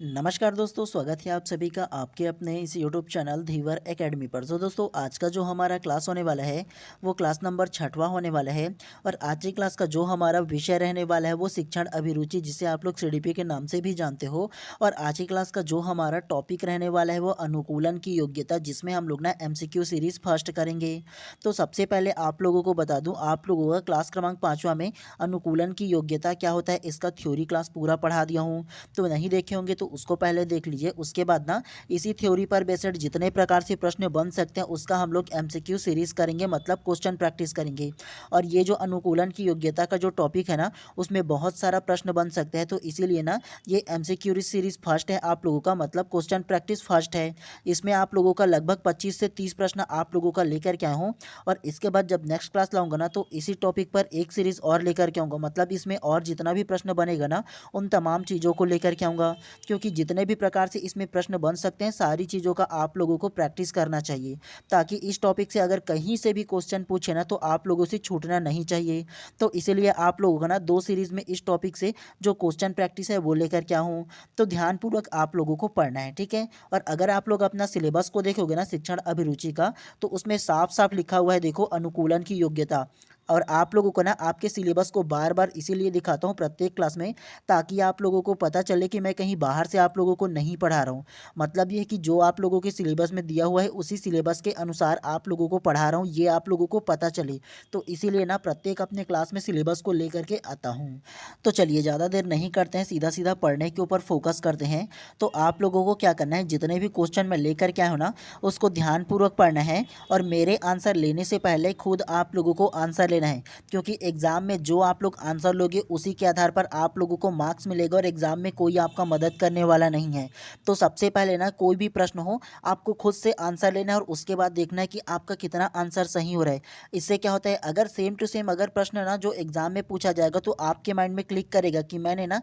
नमस्कार दोस्तों, स्वागत है आप सभी का आपके अपने इस यूट्यूब चैनल धीवर एकेडमी पर। तो दोस्तों, आज का जो हमारा क्लास होने वाला है वो क्लास नंबर 6वां होने वाला है। और आज की क्लास का जो हमारा विषय रहने वाला है वो शिक्षण अभिरुचि, जिसे आप लोग सीडीपी के नाम से भी जानते हो। और आज की क्लास का जो हमारा टॉपिक रहने वाला है वो अनुकूलन की योग्यता, जिसमें हम लोग ना एमसीक्यू सीरीज फर्स्ट करेंगे। तो सबसे पहले आप लोगों को बता दूं, आप लोगों का क्लास क्रमांक 5वां में अनुकूलन की योग्यता क्या होता है इसका थ्योरी क्लास पूरा पढ़ा दिया हूँ। तो नहीं देखे होंगे तो उसको पहले देख लीजिए। उसके बाद ना इसी थ्योरी पर बेस्ड जितने प्रकार से प्रश्न बन सकते हैं उसका हम लोग एमसीक्यू सीरीज करेंगे, मतलब क्वेश्चन प्रैक्टिस करेंगे। और ये जो अनुकूलन की योग्यता का जो टॉपिक है ना, उसमें बहुत सारा प्रश्न बन सकते हैं। तो इसीलिए ना ये एमसीक्यू सीरीज फर्स्ट है आप लोगों का, मतलब क्वेश्चन प्रैक्टिस फर्स्ट है। इसमें आप लोगों का लगभग 25 से 30 प्रश्न आप लोगों का लेकर के आया हूँ। और इसके बाद जब नेक्स्ट क्लास लाऊंगा ना तो इसी टॉपिक पर एक सीरीज और लेकर के आऊँगा, मतलब इसमें और जितना भी प्रश्न बनेगा ना उन तमाम चीज़ों को लेकर के आऊँगा। क्योंकि जितने भी प्रकार से इसमें प्रश्न बन सकते हैं सारी चीज़ों का आप लोगों को प्रैक्टिस करना चाहिए, ताकि इस टॉपिक से अगर कहीं से भी क्वेश्चन पूछे ना तो आप लोगों से छूटना नहीं चाहिए। तो इसीलिए आप लोगों का ना 2 सीरीज़ में इस टॉपिक से जो क्वेश्चन प्रैक्टिस है वो लेकर के आऊँ। तो ध्यानपूर्वक आप लोगों को पढ़ना है, ठीक है। और अगर आप लोग अपना सिलेबस को देखोगे ना शिक्षण अभिरुचि का, तो उसमें साफ साफ लिखा हुआ है, देखो, अनुकूलन की योग्यता। और आप लोगों को ना आपके सिलेबस को बार बार इसीलिए दिखाता हूँ प्रत्येक क्लास में, ताकि आप लोगों को पता चले कि मैं कहीं बाहर से आप लोगों को नहीं पढ़ा रहा हूँ। मतलब ये है कि जो आप लोगों के सिलेबस में दिया हुआ है उसी सिलेबस के अनुसार आप लोगों को पढ़ा रहा हूँ, ये आप लोगों को पता चले। तो इसीलिए ना प्रत्येक अपने क्लास में सिलेबस को लेकर के आता हूँ। तो चलिए ज़्यादा देर नहीं करते हैं, सीधा सीधा पढ़ने के ऊपर फोकस करते हैं। तो आप लोगों को क्या करना है, जितने भी क्वेश्चन मैं लेकर के आया हूँ ना उसको ध्यानपूर्वक पढ़ना है। और मेरे आंसर लेने से पहले खुद आप लोगों को आंसर लेना है, क्योंकि एग्ज़ाम में जो आप लोग आंसर लोगे उसी के आधार पर आप लोगों को मार्क्स मिलेगा। और एग्ज़ाम में कोई आपका मदद करने वाला नहीं है। तो सबसे पहले ना कोई भी प्रश्न हो आपको खुद से आंसर लेना है और उसके बाद देखना है कि आपका कितना आंसर सही हो रहा है। इससे क्या होता है, अगर सेम टू सेम अगर प्रश्न ना जो एग्ज़ाम में पूछा जाएगा तो आपके माइंड में क्लिक करेगा कि मैंने ना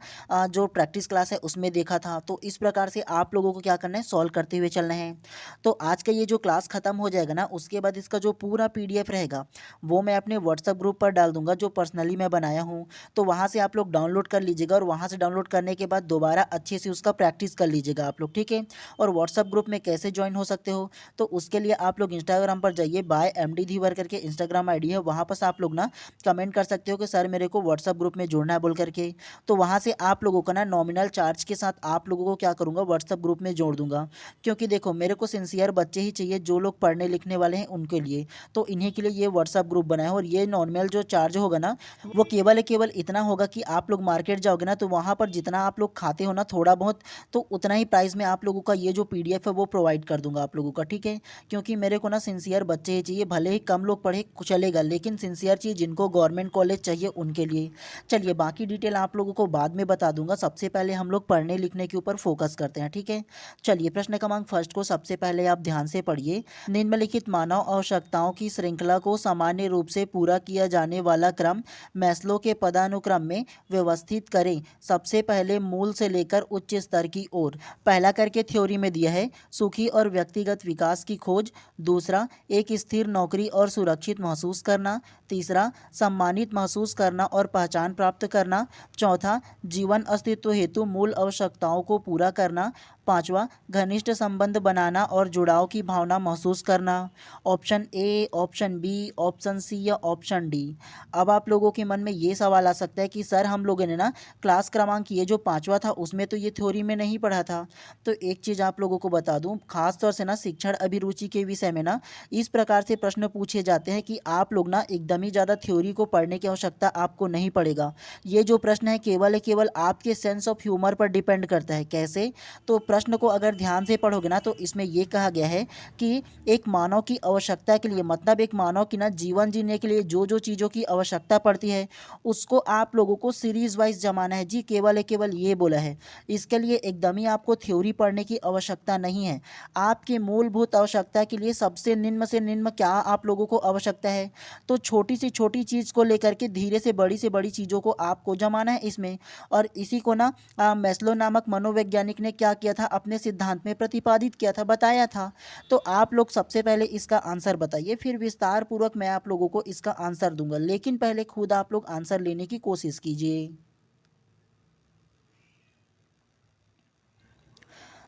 जो प्रैक्टिस क्लास है उसमें देखा था। तो इस प्रकार से आप लोगों को क्या करना है, सॉल्व करते हुए चलना है। तो आज का ये जो क्लास ख़त्म हो जाएगा ना उसके बाद इसका जो पूरा पीडीएफ रहेगा वो मैं अपने व्हाट्सएप ग्रुप पर डाल दूंगा, जो पर्सनली मैं बनाया हूँ। तो वहाँ से आप लोग डाउनलोड कर लीजिएगा और वहाँ से डाउनलोड करने के बाद दोबारा अच्छे से उसका प्रैक्टिस कर लीजिएगा आप लोग, ठीक है। और व्हाट्सएप ग्रुप में कैसे ज्वाइन हो सकते हो, तो उसके लिए आप लोग इंस्टाग्राम पर जाइए, बाय एमडी धीवर करके इंस्टाग्राम आईडी है, वहाँ पर आप लोग ना कमेंट कर सकते हो कि सर मेरे को व्हाट्सएप ग्रुप में जुड़ना है बोल करके। तो वहाँ से आप लोगों का ना नॉमिनल चार्ज के साथ आप लोगों को क्या करूँगा, व्हाट्सएप ग्रुप में जोड़ दूंगा। क्योंकि देखो, मेरे को सिंसियर बच्चे ही चाहिए जो लोग पढ़ने लिखने वाले हैं उनके लिए। तो इन्हीं के लिए ये व्हाट्सएप ग्रुप बनाया है। और ये नॉर्मल जो चार्ज होगा ना वो केवल इतना होगा कि आप लोग मार्केट जाओगे ना तो वहाँ पर जितना आप लोग खाते हो ना थोड़ा बहुत, तो उतना ही प्राइस में आप लोगों का ये जो पीडीएफ है वो प्रोवाइड कर दूंगा आप लोगों का, ठीक है। क्योंकि मेरे को ना सिंसियर बच्चे ही चाहिए, भले ही कम लोग पढ़े चलेगा, लेकिन सिंसियर चाहिए, जिनको गवर्नमेंट कॉलेज चाहिए उनके लिए। चलिए बाकी डिटेल आप लोगों को बाद में बता दूंगा, सबसे पहले हम लोग पढ़ने लिखने के ऊपर फोकस करते हैं, ठीक है। चलिए प्रश्न क्रमांक फर्स्ट को सबसे पहले आप ध्यान से पढ़िए। निम्नलिखित मानव आवश्यकताओं की श्रृंखला को सामान्य रूप से पूरा किया जाने वाला क्रम मैस्लो के पदानुक्रम में व्यवस्थित करें, सबसे पहले मूल से लेकर उच्च स्तर की ओर। पहला करके थ्योरी में दिया है, सुखी और व्यक्तिगत विकास की खोज। दूसरा, एक स्थिर नौकरी और सुरक्षित महसूस करना। तीसरा, सम्मानित महसूस करना और पहचान प्राप्त करना। चौथा, जीवन अस्तित्व हेतु मूल आवश्यकताओं को पूरा करना। पांचवा, घनिष्ठ संबंध बनाना और जुड़ाव की भावना महसूस करना। Option A, option B, option C या ऑप्शन डी। अब आप लोगों के मन में ये सवाल आ सकता है कि सर हम लोगों ने ना क्लास क्रमांक ये जो 5वां था उसमें तो ये थ्योरी में नहीं पढ़ा था। तो एक चीज़ आप लोगों को बता दूं, खास तौर से ना शिक्षण अभिरुचि के विषय में ना इस प्रकार से प्रश्न पूछे जाते हैं कि आप लोग ना एकदम ही ज़्यादा थ्योरी को पढ़ने की आवश्यकता आपको नहीं पड़ेगा। ये जो प्रश्न है केवल आपके सेंस ऑफ ह्यूमर पर डिपेंड करता है। कैसे, तो प्रश्न को अगर ध्यान से पढ़ोगे ना तो इसमें ये कहा गया है कि एक मानव की आवश्यकता के लिए, मतलब एक मानव की ना जीवन जीने के लिए जो जो चीज़ों की आवश्यकता पड़ती है उसको आप लोगों को सीरीज वाइज जमाना है जी, केवल ये बोला है। इसके लिए एकदम ही आपको थ्योरी पढ़ने की आवश्यकता नहीं है। आपकी मूलभूत आवश्यकता के लिए सबसे निम्न से निम्न क्या आप लोगों को आवश्यकता है, तो छोटी सी छोटी चीज़ को लेकर के धीरे से बड़ी चीज़ों को आपको जमाना है इसमें। और इसी को ना मैस्लो नामक मनोवैज्ञानिक ने क्या किया था, अपने सिद्धांत में प्रतिपादित किया था, बताया था। तो आप लोग सबसे पहले इसका आंसर बताइए, फिर विस्तार पूर्वक मैं आप लोगों को इसका आंसर दूंगा, लेकिन पहले खुद आप लोग आंसर लेने की कोशिश कीजिए।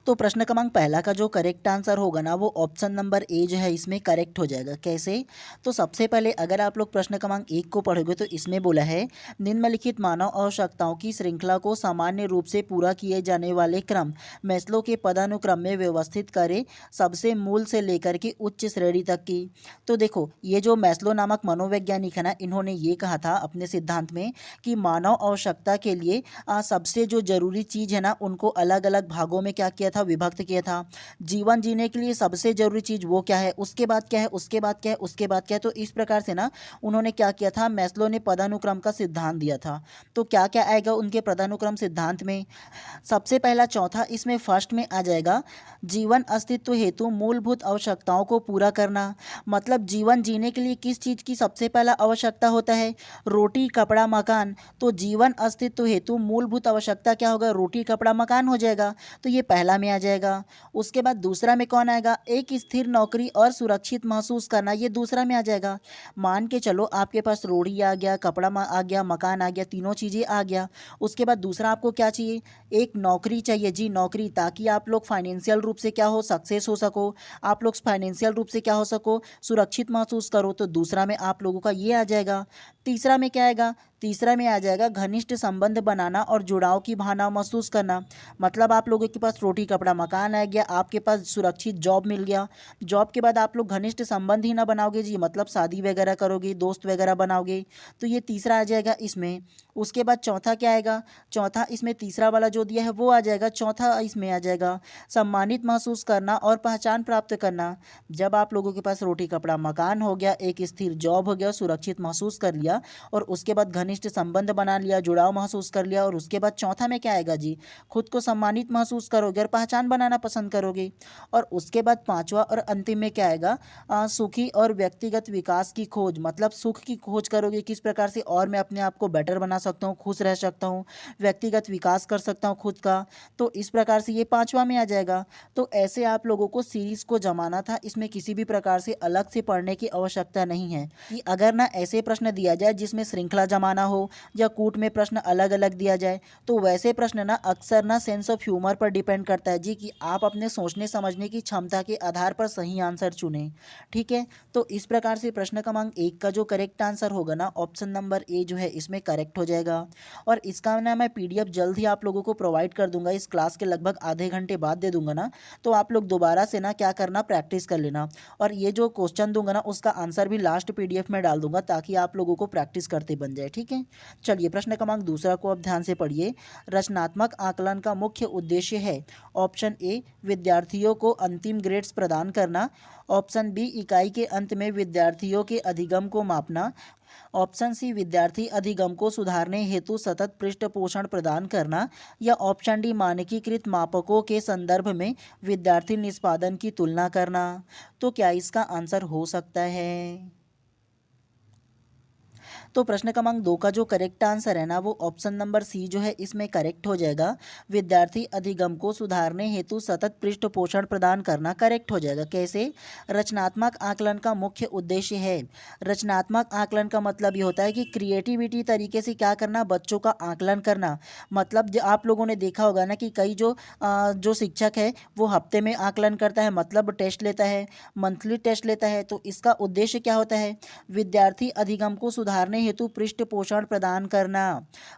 तो प्रश्न क्रमांक पहला का जो करेक्ट आंसर होगा ना वो ऑप्शन नंबर ए जो है इसमें करेक्ट हो जाएगा। कैसे? तो सबसे पहले अगर आप लोग प्रश्न क्रमांक एक को पढ़ोगे तो इसमें बोला है निम्नलिखित मानव आवश्यकताओं की श्रृंखला को सामान्य रूप से पूरा किए जाने वाले क्रम मैस्लो के पदानुक्रम में व्यवस्थित करें, सबसे मूल से लेकर के उच्च श्रेणी तक की। तो देखो ये जो मैस्लो नामक मनोवैज्ञानिक है ना, इन्होंने ये कहा था अपने सिद्धांत में कि मानव आवश्यकता के लिए सबसे जो जरूरी चीज़ है ना उनको अलग अलग भागों में क्या किया था, विभक्त किया था। जीवन जीने के लिए सबसे जरूरी चीज़ वो क्या है, उसके बाद क्या है, उसके बाद क्या है, उसके बाद क्या है। तो इस प्रकार से ना उन्होंने क्या किया था, मैस्लो ने पदानुक्रम का सिद्धांत दिया था। तो क्या क्या आएगा उनके पदानुक्रम सिद्धांत में? सबसे पहला चौथा इसमें फर्स्ट में आ जाएगा जीवन अस्तित्व हेतु मूलभूत आवश्यकताओं को पूरा करना। मतलब जीवन जीने के लिए किस चीज़ की सबसे पहला आवश्यकता होता है? रोटी कपड़ा मकान। तो जीवन अस्तित्व हेतु मूलभूत आवश्यकता क्या होगा? रोटी कपड़ा मकान हो जाएगा। तो ये पहला में आ जाएगा। उसके बाद दूसरा में कौन आएगा? एक स्थिर नौकरी और सुरक्षित महसूस करना, ये दूसरा में आ जाएगा। मान के चलो आपके पास रोटी आ गया, कपड़ा आ गया, मकान आ गया, तीनों चीज़ें आ गया। उसके बाद दूसरा आपको क्या चाहिए? एक नौकरी चाहिए जी, नौकरी, ताकि आप लोग फाइनेंशियल रूप से क्या हो, सक्सेस हो सको, आप लोग फाइनेंशियल रूप से क्या हो सको, सुरक्षित महसूस करो। तो दूसरा में आप लोगों का ये आ जाएगा। तीसरा में क्या आएगा? तीसरा में आ जाएगा घनिष्ठ संबंध बनाना और जुड़ाव की भावना महसूस करना। मतलब आप लोगों के पास रोटी कपड़ा मकान आ गया, आपके पास सुरक्षित जॉब मिल गया, जॉब के बाद आप लोग घनिष्ठ संबंध ही ना बनाओगे जी, मतलब शादी वगैरह करोगे, दोस्त वगैरह बनाओगे। तो ये तीसरा आ जाएगा इसमें। उसके बाद चौथा क्या आएगा? चौथा इसमें तीसरा वाला जो दिया है वो आ जाएगा। चौथा इसमें आ जाएगा सम्मानित महसूस करना और पहचान प्राप्त करना। जब आप लोगों के पास रोटी कपड़ा मकान हो गया, एक स्थिर जॉब हो गया, सुरक्षित महसूस कर लिया, और उसके बाद घनिष्ठ संबंध बना लिया, जुड़ाव महसूस कर लिया, और उसके बाद चौथा में क्या आएगा जी? खुद को सम्मानित महसूस करोगे और पहचान बनाना पसंद करोगे। और उसके बाद पांचवा और अंतिम में क्या आएगा? सुखी और व्यक्तिगत विकास की खोज। मतलब सुख की खोज करोगे, किस प्रकार से और मैं अपने आप को बेटर बना सकता हूँ, खुश रह सकता हूँ, व्यक्तिगत विकास कर सकता हूँ खुद का। तो इस प्रकार से ये पांचवा में आ जाएगा। तो ऐसे आप लोगों को सीरीज को जमाना था, इसमें किसी भी प्रकार से अलग से पढ़ने की आवश्यकता नहीं है। कि अगर ना ऐसे प्रश्न दिया जाए जिसमें श्रृंखला जमाना हो या कूट में प्रश्न अलग अलग दिया जाए, तो वैसे प्रश्न ना अक्सर ना सेंस ऑफ ह्यूमर पर डिपेंड करता है जी, कि आप अपने सोचने समझने की क्षमता के आधार पर सही आंसर चुनें। ठीक है, तो इस प्रकार से प्रश्न क्रमांक एक का जो करेक्ट आंसर होगा ना ऑप्शन नंबर ए जो है इसमें करेक्ट हो जाएगा। और इसका ना मैं पीडीएफ जल्द ही आप लोगों को प्रोवाइड कर दूंगा, इस क्लास के लगभग आधे घंटे बाद दे दूंगा ना। तो आप लोग दोबारा से ना क्या करना, प्रैक्टिस कर लेना। और ये जो क्वेश्चन दूंगा ना उसका आंसर भी लास्ट पीडीएफ में डाल दूंगा, ताकि आप लोगों को प्रैक्टिस करते बन जाए। ठीक है, चलिए प्रश्न क्रमांक दूसरा को अब ध्यान से पढ़िए। रचनात्मक आकलन का मुख्य उद्देश्य है। ऑप्शन ए विद्यार्थियों को अंतिम ग्रेड्स प्रदान करना। ऑप्शन बी इकाई के अंत में विद्यार्थियों के अधिगम को मापना। ऑप्शन सी विद्यार्थी अधिगम को सुधारने हेतु सतत पृष्ठपोषण प्रदान करना। या ऑप्शन डी मानकीकृत मापकों के संदर्भ में विद्यार्थी निष्पादन की तुलना करना। तो क्या इसका आंसर हो सकता है? तो प्रश्न क्रमांक दो का जो करेक्ट आंसर है ना वो ऑप्शन नंबर सी जो है इसमें करेक्ट हो जाएगा। विद्यार्थी अधिगम को सुधारने हेतु सतत पृष्ठपोषण प्रदान करना करेक्ट हो जाएगा। कैसे? रचनात्मक आकलन का मुख्य उद्देश्य है। रचनात्मक आकलन का मतलब ये होता है कि क्रिएटिविटी तरीके से क्या करना, बच्चों का आकलन करना। मतलब आप लोगों ने देखा होगा ना कि कई जो शिक्षक है वो हफ्ते में आकलन करता है, मतलब टेस्ट लेता है, मंथली टेस्ट लेता है। तो इसका उद्देश्य क्या होता है? विद्यार्थी अधिगम को सुधारने हेतु पृष्ठ पोषण प्रदान करना।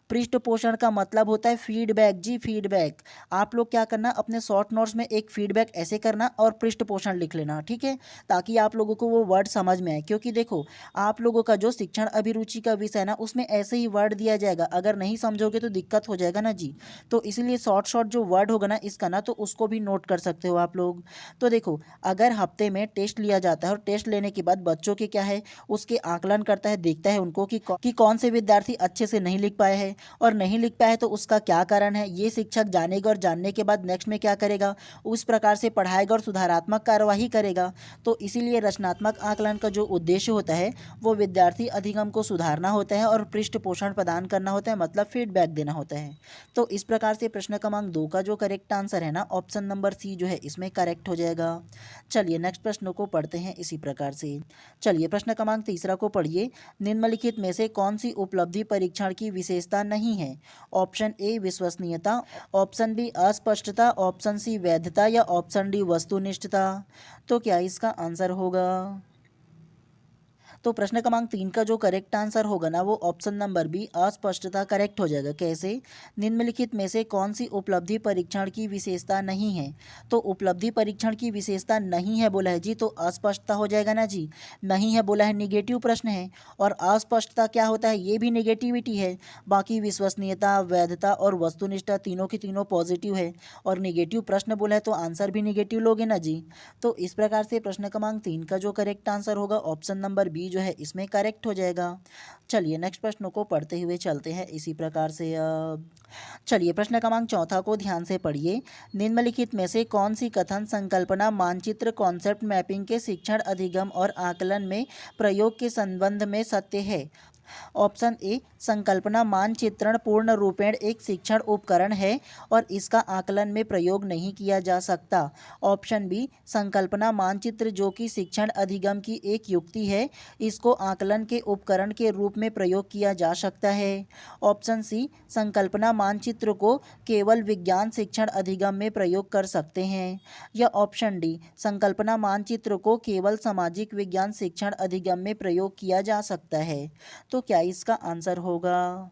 पृष्ठ पोषण का मतलब होता है फीडबैक जी, फीडबैक। आप लोग क्या करना, अपने शॉर्ट नोट्स में एक फीडबैक ऐसे करना और पृष्ठ पोषण लिख लेना। ठीक है, ताकि आप लोगों को वो वर्ड समझ में आए। क्योंकि देखो आप लोगों का जो शिक्षण अभिरुचि का विषय है ना उसमें ऐसे ही वर्ड दिया जाएगा, अगर नहीं समझोगे तो दिक्कत हो जाएगा ना जी। तो इसलिए शॉर्ट शॉर्ट जो वर्ड होगा ना इसका ना, तो उसको भी नोट कर सकते हो आप लोग। तो देखो अगर हफ्ते में टेस्ट लिया जाता है और टेस्ट लेने के बाद बच्चों के क्या है, उसके आकलन करता है, देखता है उनको कि कौन से विद्यार्थी अच्छे से नहीं लिख पाए हैं, और नहीं लिख पाए तो उसका क्या कारण है, ये शिक्षक जानेगा और जानने के बाद नेक्स्ट में क्या करेगा, उस प्रकार से पढ़ाएगा और सुधारात्मक कार्यवाही करेगा। तो इसीलिए रचनात्मक आकलन का जो उद्देश्य होता है वो विद्यार्थी अधिगम को सुधारना होता है और पृष्ठ पोषण प्रदान करना होता है, मतलब फीडबैक देना होता है। तो इस प्रकार से प्रश्न क्रमांक 2 का जो करेक्ट आंसर है ना ऑप्शन नंबर सी जो है इसमें करेक्ट हो जाएगा। चलिए नेक्स्ट प्रश्न को पढ़ते हैं इसी प्रकार से। चलिए प्रश्न क्रमांक तीसरा को पढ़िए। निम्नलिखित निम्नलिखित में से कौन सी उपलब्धि परीक्षण की विशेषता नहीं है? ऑप्शन ए विश्वसनीयता, ऑप्शन बी अस्पष्टता, ऑप्शन सी वैधता या ऑप्शन डी वस्तुनिष्ठता। तो क्या इसका आंसर होगा? तो प्रश्न क्रमांक 3 का जो करेक्ट आंसर होगा ना वो ऑप्शन नंबर बी अस्पष्टता करेक्ट हो जाएगा। कैसे? निम्नलिखित में से कौन सी उपलब्धि परीक्षण की विशेषता नहीं है? तो उपलब्धि परीक्षण की विशेषता नहीं है बोला है जी, तो अस्पष्टता हो जाएगा ना जी। नहीं है बोला है, निगेटिव प्रश्न है, और अस्पष्टता क्या होता है? ये भी निगेटिविटी है। बाकी विश्वसनीयता, वैधता और वस्तुनिष्ठता तीनों की तीनों पॉजिटिव है, और निगेटिव प्रश्न बोला है तो आंसर भी निगेटिव लोगे ना जी। तो इस प्रकार से प्रश्न क्रमांक 3 का जो करेक्ट आंसर होगा ऑप्शन नंबर बी जो है इसमें करेक्ट हो जाएगा। चलिए नेक्स्ट प्रश्न को पढ़ते हुए चलते हैं इसी प्रकार से। चलिए प्रश्न क्रमांक 4 को ध्यान से पढ़िए। निम्नलिखित में से कौन सी कथन संकल्पना मानचित्र कॉन्सेप्ट मैपिंग के शिक्षण, अधिगम और आकलन में प्रयोग के संबंध में सत्य है? ऑप्शन ए संकल्पना मानचित्रण पूर्ण रूपेण एक शिक्षण उपकरण है और इसका आकलन में प्रयोग नहीं किया जा सकता। ऑप्शन बी संकल्पना मानचित्र जो कि शिक्षण अधिगम की एक युक्ति है, इसको आकलन के उपकरण के रूप में प्रयोग किया जा सकता है। ऑप्शन सी संकल्पना मानचित्र को केवल विज्ञान शिक्षण अधिगम में प्रयोग कर सकते हैं। या ऑप्शन डी संकल्पना मानचित्र को केवल सामाजिक विज्ञान शिक्षण अधिगम में प्रयोग किया जा सकता है। तो क्या इसका आंसर होगा?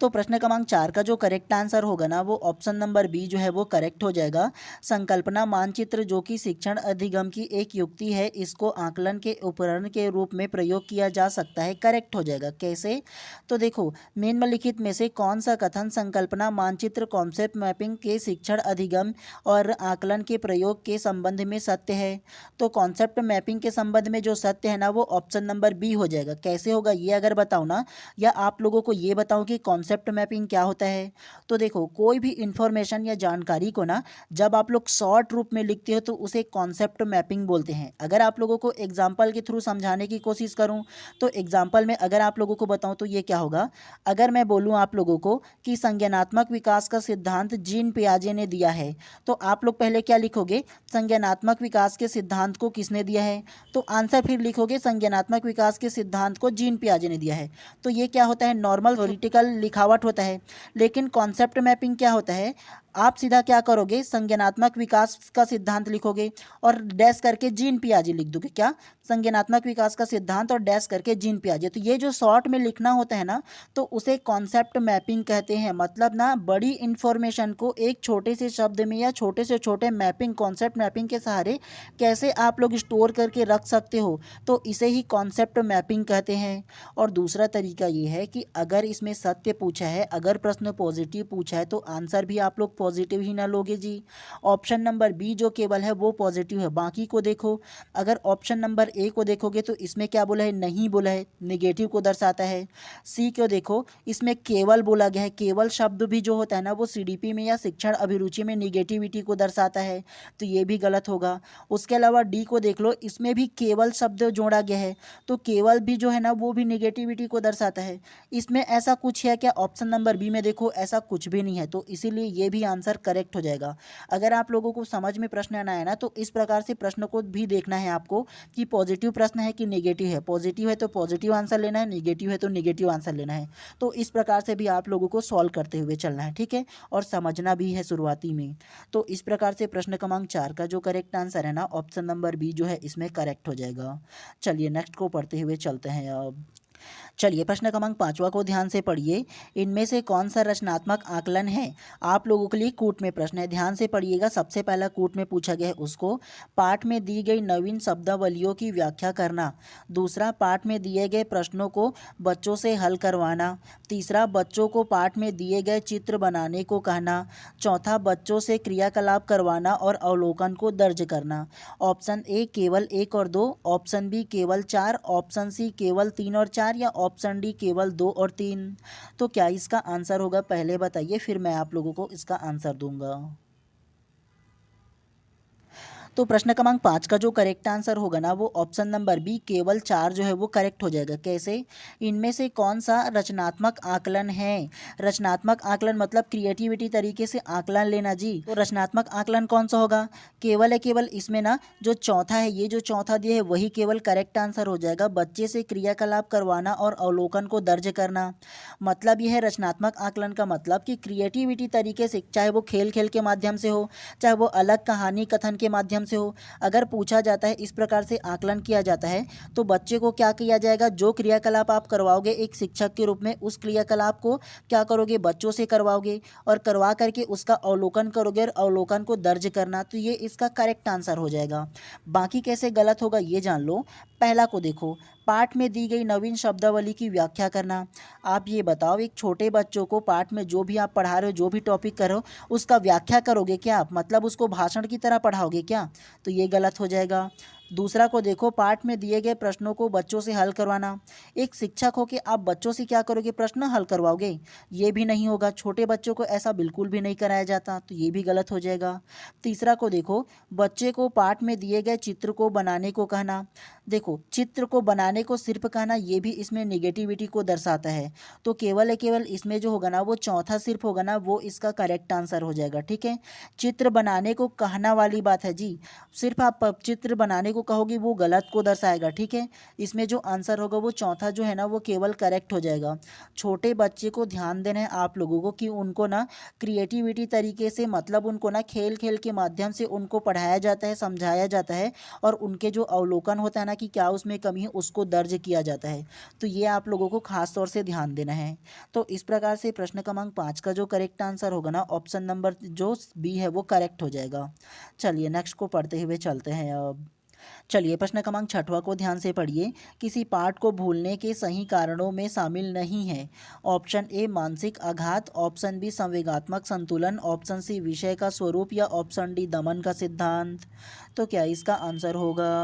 तो प्रश्न क्रमांक 4 का जो करेक्ट आंसर होगा ना वो ऑप्शन नंबर बी जो है वो करेक्ट हो जाएगा। संकल्पना मानचित्र जो कि शिक्षण अधिगम की एक युक्ति है, इसको आकलन के उपकरण के रूप में प्रयोग किया जा सकता है, करेक्ट हो जाएगा। कैसे? तो देखो निम्नलिखित में से कौन सा कथन संकल्पना मानचित्र कॉन्सेप्ट मैपिंग के शिक्षण अधिगम और आकलन के प्रयोग के संबंध में सत्य है? तो कॉन्सेप्ट मैपिंग के संबंध में जो सत्य है ना वो ऑप्शन नंबर बी हो जाएगा। कैसे होगा ये अगर बताओ ना, या आप लोगों को ये बताऊं कि कॉन्सेप्ट मैपिंग क्या होता है। तो देखो कोई भी इंफॉर्मेशन या जानकारी को ना जब आप लोग शॉर्ट रूप में लिखते हो तो उसे कॉन्सेप्ट मैपिंग बोलते हैं। अगर आप लोगों को एग्जाम्पल के थ्रू समझाने की कोशिश करूं तो एग्जाम्पल में अगर आप लोगों को बताऊं तो ये क्या होगा। अगर मैं बोलूं आप लोगों को कि संज्ञानात्मक विकास का सिद्धांत जीन पियाजे ने दिया है, तो आप लोग पहले क्या लिखोगे? संज्ञानात्मक विकास के सिद्धांत को किसने दिया है? तो आंसर फिर लिखोगे संज्ञानात्मक विकास के सिद्धांत को जीन पियाजे ने दिया है। तो ये क्या होता है? नॉर्मल थ्योरेटिकल लिखावट होता है। लेकिन कॉन्सेप्ट मैपिंग क्या होता है? आप सीधा क्या करोगे? संज्ञानात्मक विकास का सिद्धांत लिखोगे और डैश करके जीन पियाजे लिख दोगे। क्या? संज्ञानात्मक विकास का सिद्धांत और डैश करके जीन पियाजे। तो ये जो शॉर्ट में लिखना होता है ना, तो उसे कॉन्सेप्ट मैपिंग कहते हैं। मतलब ना बड़ी इंफॉर्मेशन को एक छोटे से शब्द में या छोटे से छोटे मैपिंग, कॉन्सेप्ट मैपिंग के सहारे कैसे आप लोग स्टोर करके रख सकते हो, तो इसे ही कॉन्सेप्ट मैपिंग कहते हैं। और दूसरा तरीका ये है कि अगर इसमें सत्य पूछा है, अगर प्रश्न पॉजिटिव पूछा है, तो आंसर भी आप लोग पॉजिटिव ही ना लोगे जी। ऑप्शन नंबर बी जो केवल है वो पॉजिटिव है। बाकी को देखो, अगर ऑप्शन नंबर ए को देखोगे तो इसमें क्या बोला है? नहीं बोला है, नेगेटिव को दर्शाता है। सी को देखो, इसमें केवल बोला गया है। केवल शब्द भी जो होता है ना वो सीडीपी में या शिक्षण अभिरुचि में निगेटिविटी को दर्शाता है, तो ये भी गलत होगा। उसके अलावा डी को देख लो, इसमें भी केवल शब्द जोड़ा गया है, तो केवल भी जो है ना वो भी निगेटिविटी को दर्शाता है। इसमें ऐसा कुछ है क्या? ऑप्शन नंबर बी में देखो ऐसा कुछ भी नहीं है, तो इसीलिए ये भी आंसर करेक्ट हो जाएगा। अगर आप लोगों को समझ में प्रश्न आना है ना, तो इस प्रकार से प्रश्न को भी देखना है आपको कि पॉजिटिव प्रश्न है कि नेगेटिव है। पॉजिटिव है तो पॉजिटिव आंसर लेना है, नेगेटिव है तो नेगेटिव आंसर लेना है। तो इस प्रकार से भी आप लोगों को सॉल्व करते हुए चलना है, ठीक है, और समझना भी है शुरुआती में। तो इस प्रकार से प्रश्न क्रमांक 4 का जो करेक्ट आंसर है ना ऑप्शन नंबर बी जो है इसमें करेक्ट हो जाएगा। चलिए नेक्स्ट को पढ़ते हुए चलते हैं अब। चलिए प्रश्न क्रमांक 5वां को ध्यान से पढ़िए। इनमें से कौन सा रचनात्मक आकलन है? आप लोगों के लिए कूट में प्रश्न है, ध्यान से पढ़िएगा। सबसे पहला कूट में पूछा गया है उसको, पाठ में दी गई नवीन शब्दावलियों की व्याख्या करना। दूसरा, पाठ में दिए गए प्रश्नों को बच्चों से हल करवाना। तीसरा, बच्चों को पाठ में दिए गए चित्र बनाने को कहना। चौथा, बच्चों से क्रियाकलाप करवाना और अवलोकन को दर्ज करना। ऑप्शन ए केवल 1 और 2, ऑप्शन बी केवल 4, ऑप्शन सी केवल 3 और 4 या ऑप्शन डी केवल 2 और 3। तो क्या इसका आंसर होगा पहले बताइए, फिर मैं आप लोगों को इसका आंसर दूंगा। तो प्रश्न क्रमांक 5 का जो करेक्ट आंसर होगा ना वो ऑप्शन नंबर बी केवल 4 जो है वो करेक्ट हो जाएगा। कैसे? इनमें से कौन सा रचनात्मक आकलन है? रचनात्मक आकलन मतलब क्रिएटिविटी तरीके से आकलन लेना जी। तो रचनात्मक आकलन कौन सा होगा? केवल है केवल इसमें ना जो चौथा है, ये जो चौथा दिया है वही केवल करेक्ट आंसर हो जाएगा। बच्चे से क्रियाकलाप करवाना और अवलोकन को दर्ज करना। मतलब यह है रचनात्मक आकलन का मतलब कि क्रिएटिविटी तरीके से, चाहे वो खेल खेल के माध्यम से हो, चाहे वो अलग कहानी कथन के माध्यम से हो, अगर पूछा जाता है इस प्रकार से आकलन किया जाता है तो बच्चे को क्या किया जाएगा? जो क्रियाकलाप आप करवाओगे एक शिक्षक के रूप में, उस क्रियाकलाप को क्या करोगे? बच्चों से करवाओगे और करवा करके उसका अवलोकन करोगे और अवलोकन को दर्ज करना। तो ये इसका करेक्ट आंसर हो जाएगा। बाकी कैसे गलत होगा ये जान लो। पहला को देखो, पाठ में दी गई नवीन शब्दावली की व्याख्या करना। आप ये बताओ, एक छोटे बच्चों को पाठ में जो भी आप पढ़ा रहे हो, जो भी टॉपिक कर रहे हो, उसका व्याख्या करोगे क्या आप? मतलब उसको भाषण की तरह पढ़ाओगे क्या? तो ये गलत हो जाएगा। दूसरा को देखो, पाठ में दिए गए प्रश्नों को बच्चों से हल करवाना। एक शिक्षक हो के आप बच्चों से क्या करोगे? प्रश्न हल करवाओगे? ये भी नहीं होगा। छोटे बच्चों को ऐसा बिल्कुल भी नहीं कराया जाता, तो ये भी गलत हो जाएगा। तीसरा को देखो, बच्चे को पाठ में दिए गए चित्र को बनाने को कहना। देखो, चित्र को बनाने को सिर्फ कहना, ये भी इसमें निगेटिविटी को दर्शाता है। तो केवल है केवल इसमें जो होगा ना वो चौथा सिर्फ होगा ना, वो इसका करेक्ट आंसर हो जाएगा। ठीक है, चित्र बनाने को कहना वाली बात है जी। सिर्फ आप चित्र बनाने को कहोगे वो गलत को दर्शाएगा। ठीक है, इसमें जो आंसर होगा वो चौथा जो है ना वो केवल करेक्ट हो जाएगा। छोटे बच्चे को ध्यान देना है आप लोगों को कि उनको ना क्रिएटिविटी तरीके से, मतलब उनको ना खेल खेल के माध्यम से उनको पढ़ाया जाता है, समझाया जाता है और उनके जो अवलोकन होता है ना कि क्या उसमें कमी है उसको दर्ज किया जाता है। तो ये आप लोगों को खास तौर से ध्यान देना है। तो इस प्रकार से प्रश्न क्रमांक 5 का जो करेक्ट आंसर होगा ना ऑप्शन नंबर जो बी है वो करेक्ट हो जाएगा। चलिए नेक्स्ट को पढ़ते हुए चलते हैं अब। चलिए प्रश्न क्रमांक 6वां को ध्यान से पढ़िए। किसी पाठ को भूलने के सही कारणों में शामिल नहीं है। ऑप्शन ए मानसिक आघात, ऑप्शन बी संवेगात्मक संतुलन, ऑप्शन सी विषय का स्वरूप या ऑप्शन डी दमन का सिद्धांत। तो क्या इसका आंसर होगा?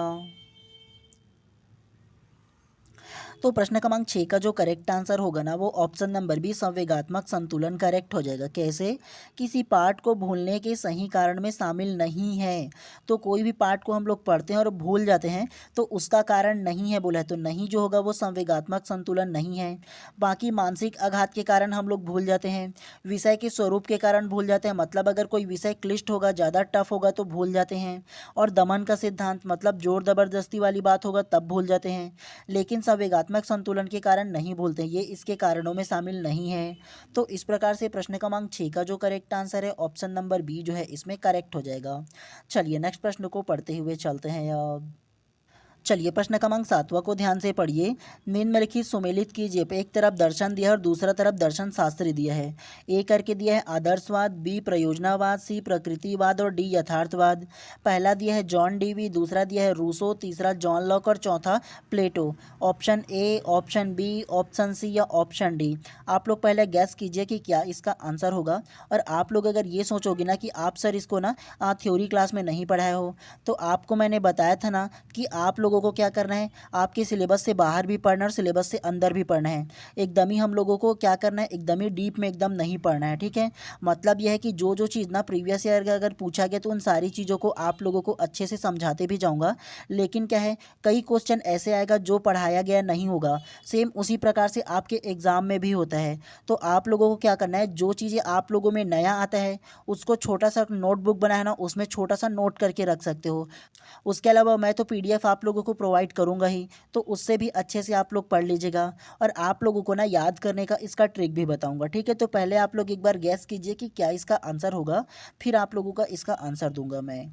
तो प्रश्न क्रमांक 6 का जो करेक्ट आंसर होगा ना वो ऑप्शन नंबर बी संवेगात्मक संतुलन करेक्ट हो जाएगा। कैसे? किसी पाठ को भूलने के सही कारण में शामिल नहीं है। तो कोई भी पाठ को हम लोग पढ़ते हैं और भूल जाते हैं तो उसका कारण नहीं है बोला है, तो नहीं जो होगा वो संवेगात्मक संतुलन नहीं है। बाकी मानसिक आघात के कारण हम लोग भूल जाते हैं, विषय के स्वरूप के कारण भूल जाते हैं, मतलब अगर कोई विषय क्लिष्ट होगा, ज़्यादा टफ होगा तो भूल जाते हैं, और दमन का सिद्धांत मतलब जोर ज़बरदस्ती वाली बात होगा तब भूल जाते हैं। लेकिन संवेगात्मक संतुलन के कारण नहीं भूलते, ये इसके कारणों में शामिल नहीं है। तो इस प्रकार से प्रश्न क्रमांक 6 का जो करेक्ट आंसर है ऑप्शन नंबर बी जो है इसमें करेक्ट हो जाएगा। चलिए नेक्स्ट प्रश्न को पढ़ते हुए चलते हैं अब। चलिए प्रश्न क्रमांक 7वां को ध्यान से पढ़िए। निम्नलिखित सुमेलित कीजिए। एक तरफ दर्शन दिया है और दूसरा तरफ दर्शन शास्त्र दिया है। ए करके दिया है आदर्शवाद, बी प्रयोजनावाद, सी प्रकृतिवाद और डी यथार्थवाद। पहला दिया है जॉन डीवी, दूसरा दिया है रूसो, तीसरा जॉन लॉक और चौथा Plato. Option A, option B, option C या ऑप्शन डी। आप लोग पहले गैस कीजिए कि क्या इसका आंसर होगा। और आप लोग अगर ये सोचोगे ना कि आप सर इसको ना थ्योरी क्लास में नहीं पढ़ाए हो, तो आपको मैंने बताया था ना कि आप लोगों को क्या करना है, आपके सिलेबस से बाहर भी पढ़ना है और सिलेबस से अंदर भी पढ़ना है। एकदम ही हम लोगों को क्या करना है, एकदम ही डीप में एकदम नहीं पढ़ना है। ठीक है, मतलब यह है कि जो जो चीज़ ना प्रीवियस ईयर का अगर पूछा गया तो उन सारी चीज़ों को आप लोगों को अच्छे से समझाते भी जाऊँगा। लेकिन क्या है, कई क्वेश्चन ऐसे आएगा जो पढ़ाया गया नहीं होगा, सेम उसी प्रकार से आपके एग्ज़ाम में भी होता है। तो आप लोगों को क्या करना है, जो चीज़ें आप लोगों में नया आता है उसको छोटा सा नोटबुक बनाना, उसमें छोटा सा नोट करके रख सकते हो। उसके अलावा मैं तो पीडीएफ आप लोगों को प्रोवाइड करूंगा ही, तो उससे भी अच्छे से आप लोग पढ़ लीजिएगा। और आप लोगों को ना याद करने का इसका ट्रिक भी बताऊंगा। ठीक है, तो पहले आप लोग एक बार गैस कीजिए कि क्या इसका आंसर होगा, फिर आप लोगों का इसका आंसर दूंगा मैं।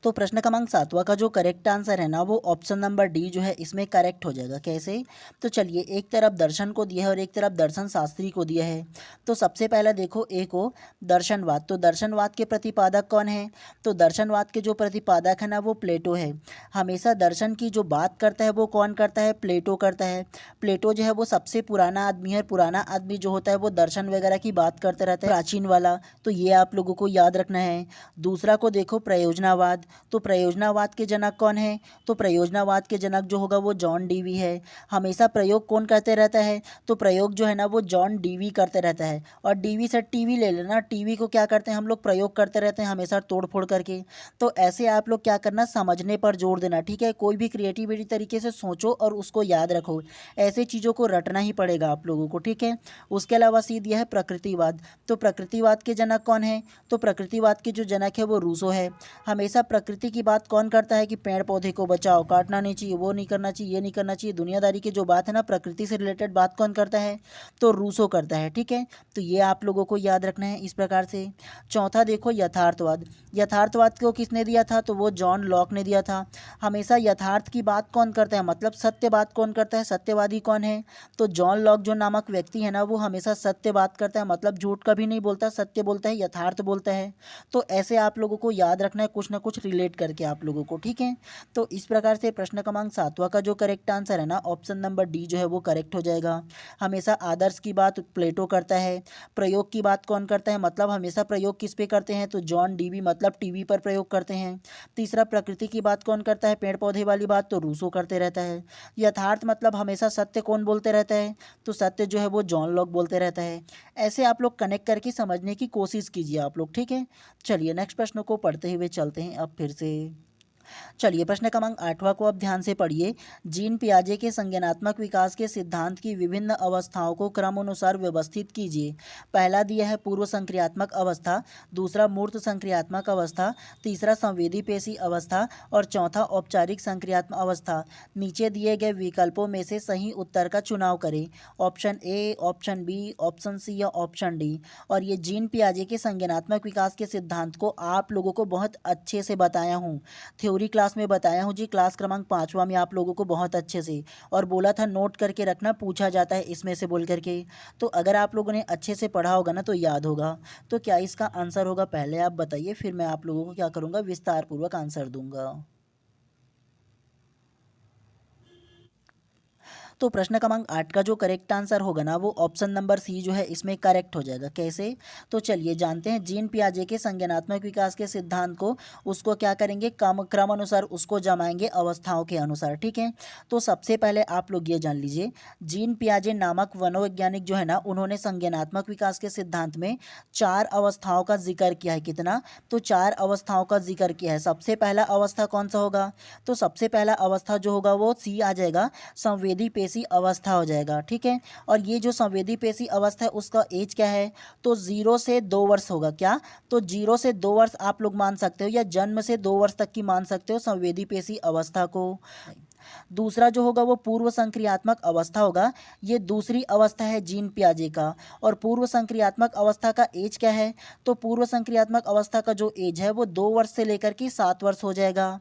तो प्रश्न क्रमांक 7वां का जो करेक्ट आंसर है ना वो ऑप्शन नंबर डी जो है इसमें करेक्ट हो जाएगा। कैसे? तो चलिए, एक तरफ दर्शन को दिया है और एक तरफ दर्शन शास्त्री को दिया है। तो सबसे पहला देखो ए को दर्शनवाद। तो दर्शनवाद के प्रतिपादक कौन है? तो दर्शनवाद के जो प्रतिपादक है ना वो प्लेटो है। हमेशा दर्शन की जो बात करता है वो कौन करता है? प्लेटो करता है। प्लेटो जो है वो सबसे पुराना आदमी है। पुराना आदमी जो होता है वो दर्शन वगैरह की बात करता रहता है, प्राचीन वाला। तो ये आप लोगों को याद रखना है। दूसरा को देखो प्रयोजनावाद। तो प्रयोजनावाद के जनक कौन है? तो प्रयोजनावाद के जनक जो होगा वो जॉन डीवी है। हमेशा प्रयोग कौन करते रहता है? तो प्रयोग जो है ना वो जॉन डीवी करते रहता है। और डीवी से टीवी ले लेना, टीवी को क्या करते हैं हम लोग? प्रयोग करते रहते हैं हमेशा तोड़ फोड़ करके। तो ऐसे आप लोग क्या करना, समझने पर जोर देना, ठीक है। कोई भी क्रिएटिविटी तरीके से सोचो और उसको याद रखो, ऐसे चीज़ों को रटना ही पड़ेगा आप लोगों को, ठीक है। उसके अलावा सीधी है प्रकृतिवाद। तो प्रकृतिवाद के जनक कौन है? तो प्रकृतिवाद के जो जनक है वो रूसो है। हमेशा प्रकृति की बात कौन करता है कि पेड़ पौधे को बचाओ, काटना नहीं चाहिए, वो नहीं करना चाहिए, ये नहीं करना चाहिए, दुनियादारी की जो बात है ना, प्रकृति से रिलेटेड बात कौन करता है? तो रूसो करता है, ठीक है। तो ये आप लोगों को याद रखना है इस प्रकार से। चौथा देखो यथार्थवाद। यथार्थवाद को किसने दिया था? तो वो जॉन लॉक ने दिया था। हमेशा यथार्थ की बात कौन करता है, मतलब सत्य बात कौन करता है? सत्यवादी कौन है? तो जॉन लॉक जो नामक व्यक्ति है ना वो हमेशा सत्य बात करता है, मतलब झूठ कभी नहीं बोलता, सत्य बोलता है, यथार्थ बोलता है। तो ऐसे आप लोगों को याद रखना है कुछ ना कुछ रिलेट करके आप लोगों को, ठीक है। तो इस प्रकार से प्रश्न क्रमांक 7वां का जो करेक्ट आंसर है ना, ऑप्शन नंबर डी जो है वो करेक्ट हो जाएगा। हमेशा आदर्श की बात प्लेटो करता है। प्रयोग की बात कौन करता है, मतलब हमेशा प्रयोग किस पे करते हैं? तो जॉन डीवी, मतलब टीवी पर प्रयोग करते हैं। तीसरा, प्रकृति की बात कौन करता है, पेड़ पौधे वाली बात? तो रूसो करते रहता है। यथार्थ मतलब हमेशा सत्य कौन बोलते रहता है? तो सत्य जो है वो जॉन लॉक बोलते रहता है। ऐसे आप लोग कनेक्ट करके समझने की कोशिश कीजिए आप लोग, ठीक है। चलिए नेक्स्ट प्रश्न को पढ़ते हुए चलते हैं अब फिर से। चलिए प्रश्न क्रमांक 8वां को अब ध्यान से पढ़िए। जीन पियाजे के संज्ञानात्मक विकास के सिद्धांत की विभिन्न अवस्थाओं को क्रमानुसार व्यवस्थित कीजिए। पहला दिया है पूर्व संक्रियात्मक अवस्था, दूसरा मूर्त संक्रियात्मक अवस्था, तीसरा संवेदी पेशी अवस्था और चौथा औपचारिक संक्रियात्मक अवस्था। नीचे दिए गए विकल्पों में से सही उत्तर का चुनाव करें। Option A, option B, option C या ऑप्शन डी। और ये जीन पियाजे के संज्ञानात्मक विकास के सिद्धांत को आप लोगों को बहुत अच्छे से बताया हूँ, थ्योरी क्लास में बताया हूँ जी, क्लास क्रमांक 5वां में आप लोगों को बहुत अच्छे से, और बोला था नोट करके रखना, पूछा जाता है इसमें से बोल करके। तो अगर आप लोगों ने अच्छे से पढ़ा होगा ना तो याद होगा। तो क्या इसका आंसर होगा पहले आप बताइए, फिर मैं आप लोगों को क्या करूँगा, विस्तार पूर्वक आंसर दूंगा। तो प्रश्न क्रमांक 8 का जो करेक्ट आंसर होगा ना वो ऑप्शन नंबर सी जो है इसमें करेक्ट हो जाएगा। कैसे? तो चलिए जानते हैं। जीन पियाजे के संज्ञानात्मक विकास के सिद्धांत को उसको क्या करेंगे, क्रमानुसार उसको जमाएंगे अवस्थाओं के अनुसार, ठीक है। तो सबसे पहले आप लोग ये जान लीजिए, जीन पियाजे नामक मनोवैज्ञानिक जो है ना उन्होंने संज्ञानात्मक विकास के सिद्धांत में 4 अवस्थाओं का जिक्र किया है। कितना? तो 4 अवस्थाओं का जिक्र किया है। सबसे पहला अवस्था कौन सा होगा? तो सबसे पहला अवस्था जो होगा वो सी आ जाएगा, संवेदी पेशी अवस्था हो जाएगा, ठीक है। और ये जो संवेदी पेशी अवस्था है उसका एज क्या है? तो 0 से 2 वर्ष होगा। क्या? तो 0 से 2 वर्ष आप लोग मान सकते हो, या जन्म से 2 वर्ष तक की मान सकते हो संवेदी पेशी अवस्था को। दूसरा जो होगा वो पूर्व संक्रियात्मक अवस्था होगा। ये दूसरी अवस्था है जीन पियाजे का। और पूर्व संक्रियात्मक अवस्था का एज क्या है? तो पूर्व संक्रियात्मक अवस्था का जो एज है वो 2 वर्ष से लेकर के 7 वर्ष हो जाएगा।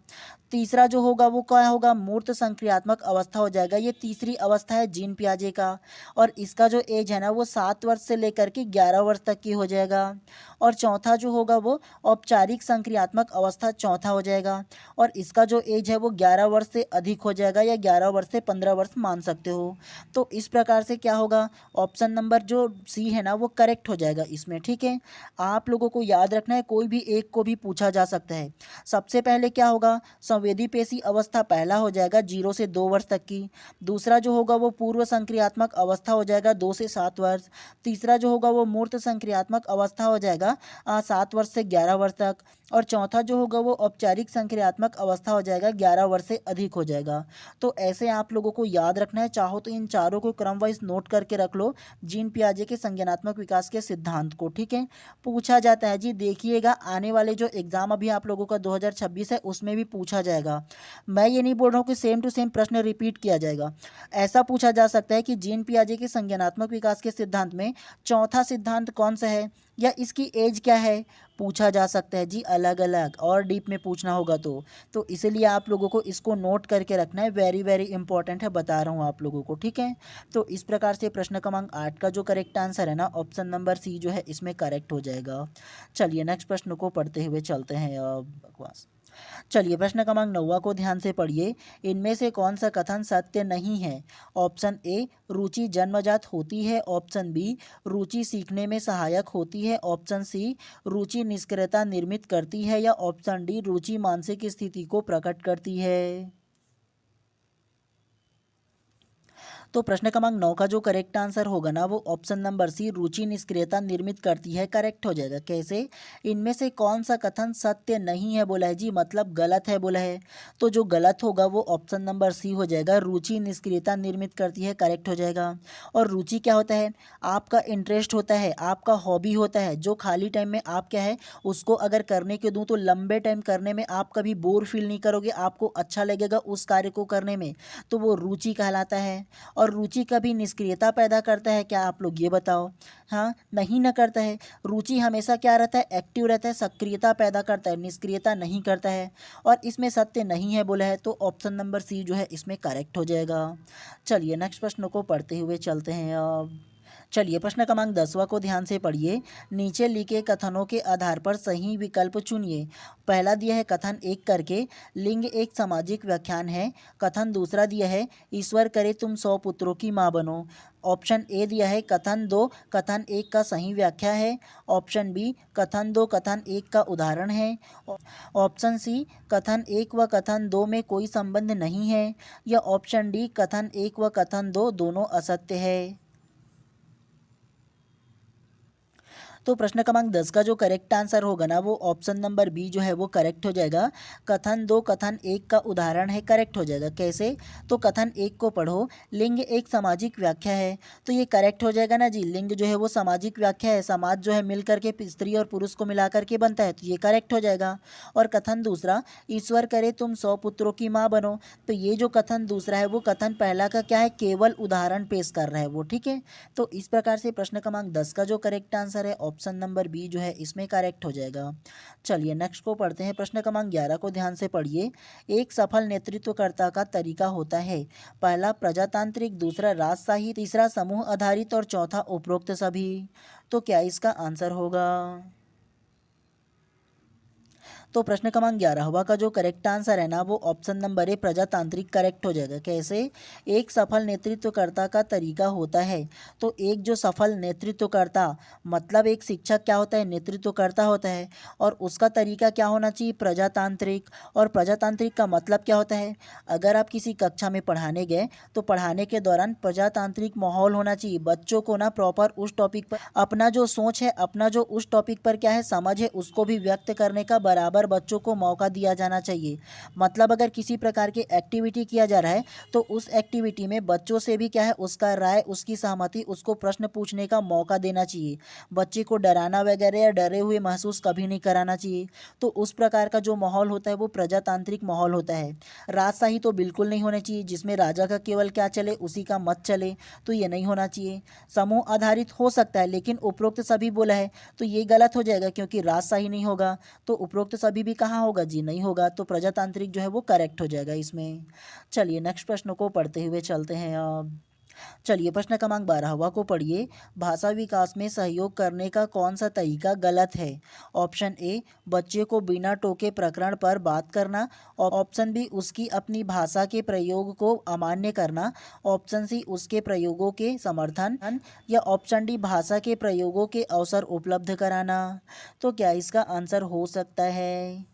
तीसरा जो होगा वो क्या होगा? मूर्त संक्रियात्मक अवस्था हो जाएगा। ये तीसरी अवस्था है जीन पियाजे का, और इसका जो एज है ना वो 7 वर्ष से लेकर के 11 वर्ष तक की हो जाएगा। और चौथा जो होगा वो औपचारिक संक्रियात्मक अवस्था चौथा हो जाएगा, और इसका जो एज है वो 11 वर्ष से अधिक हो जाएगा, या 11 वर्ष से 15 वर्ष मान सकते हो। तो इस प्रकार से क्या होगा, ऑप्शन नंबर जो सी है ना वो करेक्ट हो जाएगा इसमें, ठीक है। आप लोगों को याद रखना है, कोई भी एक को भी पूछा जा सकता है। सबसे पहले क्या होगा, संवेदी पेशी अवस्था पहला हो जाएगा 0 से 2 वर्ष तक की। दूसरा जो होगा वो पूर्व संक्रियात्मक अवस्था हो जाएगा 2 से 7 वर्ष। तीसरा जो होगा वो मूर्त संक्रियात्मक अवस्था हो जाएगा 7 वर्ष से 11 वर्ष तक। और चौथा जो होगा वो औपचारिक संक्रियात्मक अवस्था हो जाएगा 11 वर्ष से अधिक हो जाएगा। तो ऐसे आप लोगों को याद रखना है, चाहो तो इन चारों को क्रम वाइज नोट करके रख लो, जीन पियाजे के संज्ञानात्मक विकास के सिद्धांत को, ठीक है। पूछा जाता है जी, देखिएगा आने वाले जो एग्जाम अभी आप लोगों का 2026 है उसमें भी पूछा जाएगा। मैं ये नहीं बोल रहा हूँ कि सेम टू सेम प्रश्न रिपीट किया जाएगा। ऐसा पूछा जा सकता है कि जीन पियाजे के संज्ञानात्मक विकास के सिद्धांत में चौथा सिद्धांत कौन सा है, या इसकी एज क्या है, पूछा जा सकता है जी, अलग अलग और डीप में पूछना होगा तो इसीलिए आप लोगों को इसको नोट करके रखना है, वेरी वेरी इंपॉर्टेंट है, बता रहा हूँ आप लोगों को, ठीक है। तो इस प्रकार से प्रश्न क्रमांक 8 का जो करेक्ट आंसर है ना ऑप्शन नंबर सी जो है इसमें करेक्ट हो जाएगा। चलिए नेक्स्ट प्रश्न को पढ़ते हुए चलते हैं अब। बकवास। चलिए प्रश्न क्रमांक 9 को ध्यान से पढ़िए। इनमें से कौन सा कथन सत्य नहीं है? ऑप्शन ए, रुचि जन्मजात होती है। ऑप्शन बी, रुचि सीखने में सहायक होती है। ऑप्शन सी, रुचि निष्क्रियता निर्मित करती है। या ऑप्शन डी, रुचि मानसिक स्थिति को प्रकट करती है। तो प्रश्न क्रमांक 9 का जो करेक्ट आंसर होगा ना, वो ऑप्शन नंबर सी, रुचि निष्क्रियता निर्मित करती है, करेक्ट हो जाएगा। कैसे? इनमें से कौन सा कथन सत्य नहीं है बोला है जी, मतलब गलत है बोला है। तो जो गलत होगा वो ऑप्शन नंबर सी हो जाएगा, रुचि निष्क्रियता निर्मित करती है, करेक्ट हो जाएगा। और रुचि क्या होता है? आपका इंटरेस्ट होता है, आपका हॉबी होता है, जो खाली टाइम में आप क्या है उसको अगर करने के दूँ तो लंबे टाइम करने में आप कभी बोर फील नहीं करोगे, आपको अच्छा लगेगा उस कार्य को करने में, तो वो रुचि कहलाता है। और रुचि कभी निष्क्रियता पैदा करता है क्या, आप लोग ये बताओ? हाँ, नहीं ना करता है। रुचि हमेशा क्या रहता है? एक्टिव रहता है, सक्रियता पैदा करता है, निष्क्रियता नहीं करता है। और इसमें सत्य नहीं है बोला है, तो ऑप्शन नंबर सी जो है इसमें करेक्ट हो जाएगा। चलिए नेक्स्ट प्रश्न को पढ़ते हुए चलते हैं अब। चलिए प्रश्न क्रमांक 10वां को ध्यान से पढ़िए। नीचे लिखे कथनों के आधार पर सही विकल्प चुनिए। पहला दिया है कथन 1 करके, लिंग एक सामाजिक व्याख्यान है। कथन दूसरा दिया है, ईश्वर करे तुम 100 पुत्रों की माँ बनो। ऑप्शन ए दिया है कथन 2 कथन 1 का सही व्याख्या है। ऑप्शन बी, कथन 2 कथन 1 का उदाहरण है। ऑप्शन सी, कथन 1 व कथन 2 में कोई संबंध नहीं है। या ऑप्शन डी, कथन 1 व कथन 2 दोनों असत्य है। तो प्रश्न क्रमांक 10 का जो करेक्ट आंसर होगा ना, वो ऑप्शन नंबर बी जो है वो करेक्ट हो जाएगा। कथन 2 कथन 1 का उदाहरण है, करेक्ट हो जाएगा। कैसे? तो कथन 1 को पढ़ो, लिंग एक सामाजिक व्याख्या है, तो ये करेक्ट हो जाएगा ना जी। लिंग जो है वो सामाजिक व्याख्या है, समाज जो है मिल करके स्त्री और पुरुष को मिला करके बनता है, तो ये करेक्ट हो जाएगा। और कथन दूसरा, ईश्वर करे तुम 100 पुत्रों की माँ बनो, तो ये जो कथन दूसरा है वो कथन पहला का क्या है, केवल उदाहरण पेश कर रहा है वो, ठीक है। तो इस प्रकार से प्रश्न क्रमांक 10 का जो करेक्ट आंसर है ऑप्शन नंबर बी जो है इसमें करेक्ट हो जाएगा। चलिए नेक्स्ट को पढ़ते हैं। प्रश्न क्रमांक 11 को ध्यान से पढ़िए। एक सफल नेतृत्वकर्ता का तरीका होता है, पहला प्रजातांत्रिक, दूसरा राजशाही, तीसरा समूह आधारित और चौथा उपरोक्त सभी। तो क्या इसका आंसर होगा? तो प्रश्न क्रमांक 11वां का जो करेक्ट आंसर है ना, वो ऑप्शन नंबर ए, प्रजातांत्रिक, करेक्ट हो जाएगा। कैसे? एक सफल नेतृत्वकर्ता का तरीका होता है, तो एक जो सफल नेतृत्वकर्ता, मतलब एक शिक्षक क्या होता है, नेतृत्वकर्ता होता है, और उसका तरीका क्या होना चाहिए, प्रजातांत्रिक। और प्रजातांत्रिक का मतलब क्या होता है? अगर आप किसी कक्षा में पढ़ाने गए तो पढ़ाने के दौरान प्रजातांत्रिक माहौल होना चाहिए, बच्चों को ना प्रॉपर उस टॉपिक पर अपना जो सोच है, अपना जो उस टॉपिक पर क्या है समझ है, उसको भी व्यक्त करने का बराबर बच्चों को मौका दिया जाना चाहिए। मतलब अगर किसी प्रकार की एक्टिविटी किया जा रहा है तो उस एक्टिविटी में बच्चों से भी क्या है, उसका राय, उसकी सहमति, उसको प्रश्न पूछने का मौका देना चाहिए। बच्चे को डराना वगैरह या डरे हुए महसूस कभी नहीं कराना चाहिए। तो उस प्रकार का जो माहौल होता है वो प्रजातांत्रिक माहौल होता है। राजशाही तो बिल्कुल नहीं होना चाहिए, जिसमें राजा का केवल क्या चले, उसी का मत चले, तो ये नहीं होना चाहिए। समूह आधारित हो सकता है, लेकिन उपरोक्त सभी बोला है तो ये गलत हो जाएगा, क्योंकि राजशाही नहीं होगा तो उपरोक्त सभी भी कहाँ होगा जी, नहीं होगा। तो प्रजातांत्रिक जो है वो करेक्ट हो जाएगा इसमें। चलिए नेक्स्ट प्रश्न को पढ़ते हुए चलते हैं अब। चलिए प्रश्न क्रमांक 12वां को पढ़िए। भाषा विकास में सहयोग करने का कौन सा तरीका गलत है? ऑप्शन ए, बच्चे को बिना टोके प्रकरण पर बात करना। ऑप्शन बी, उसकी अपनी भाषा के प्रयोग को अमान्य करना। ऑप्शन सी, उसके प्रयोगों के समर्थन। या ऑप्शन डी, भाषा के प्रयोगों के अवसर उपलब्ध कराना। तो क्या इसका आंसर हो सकता है?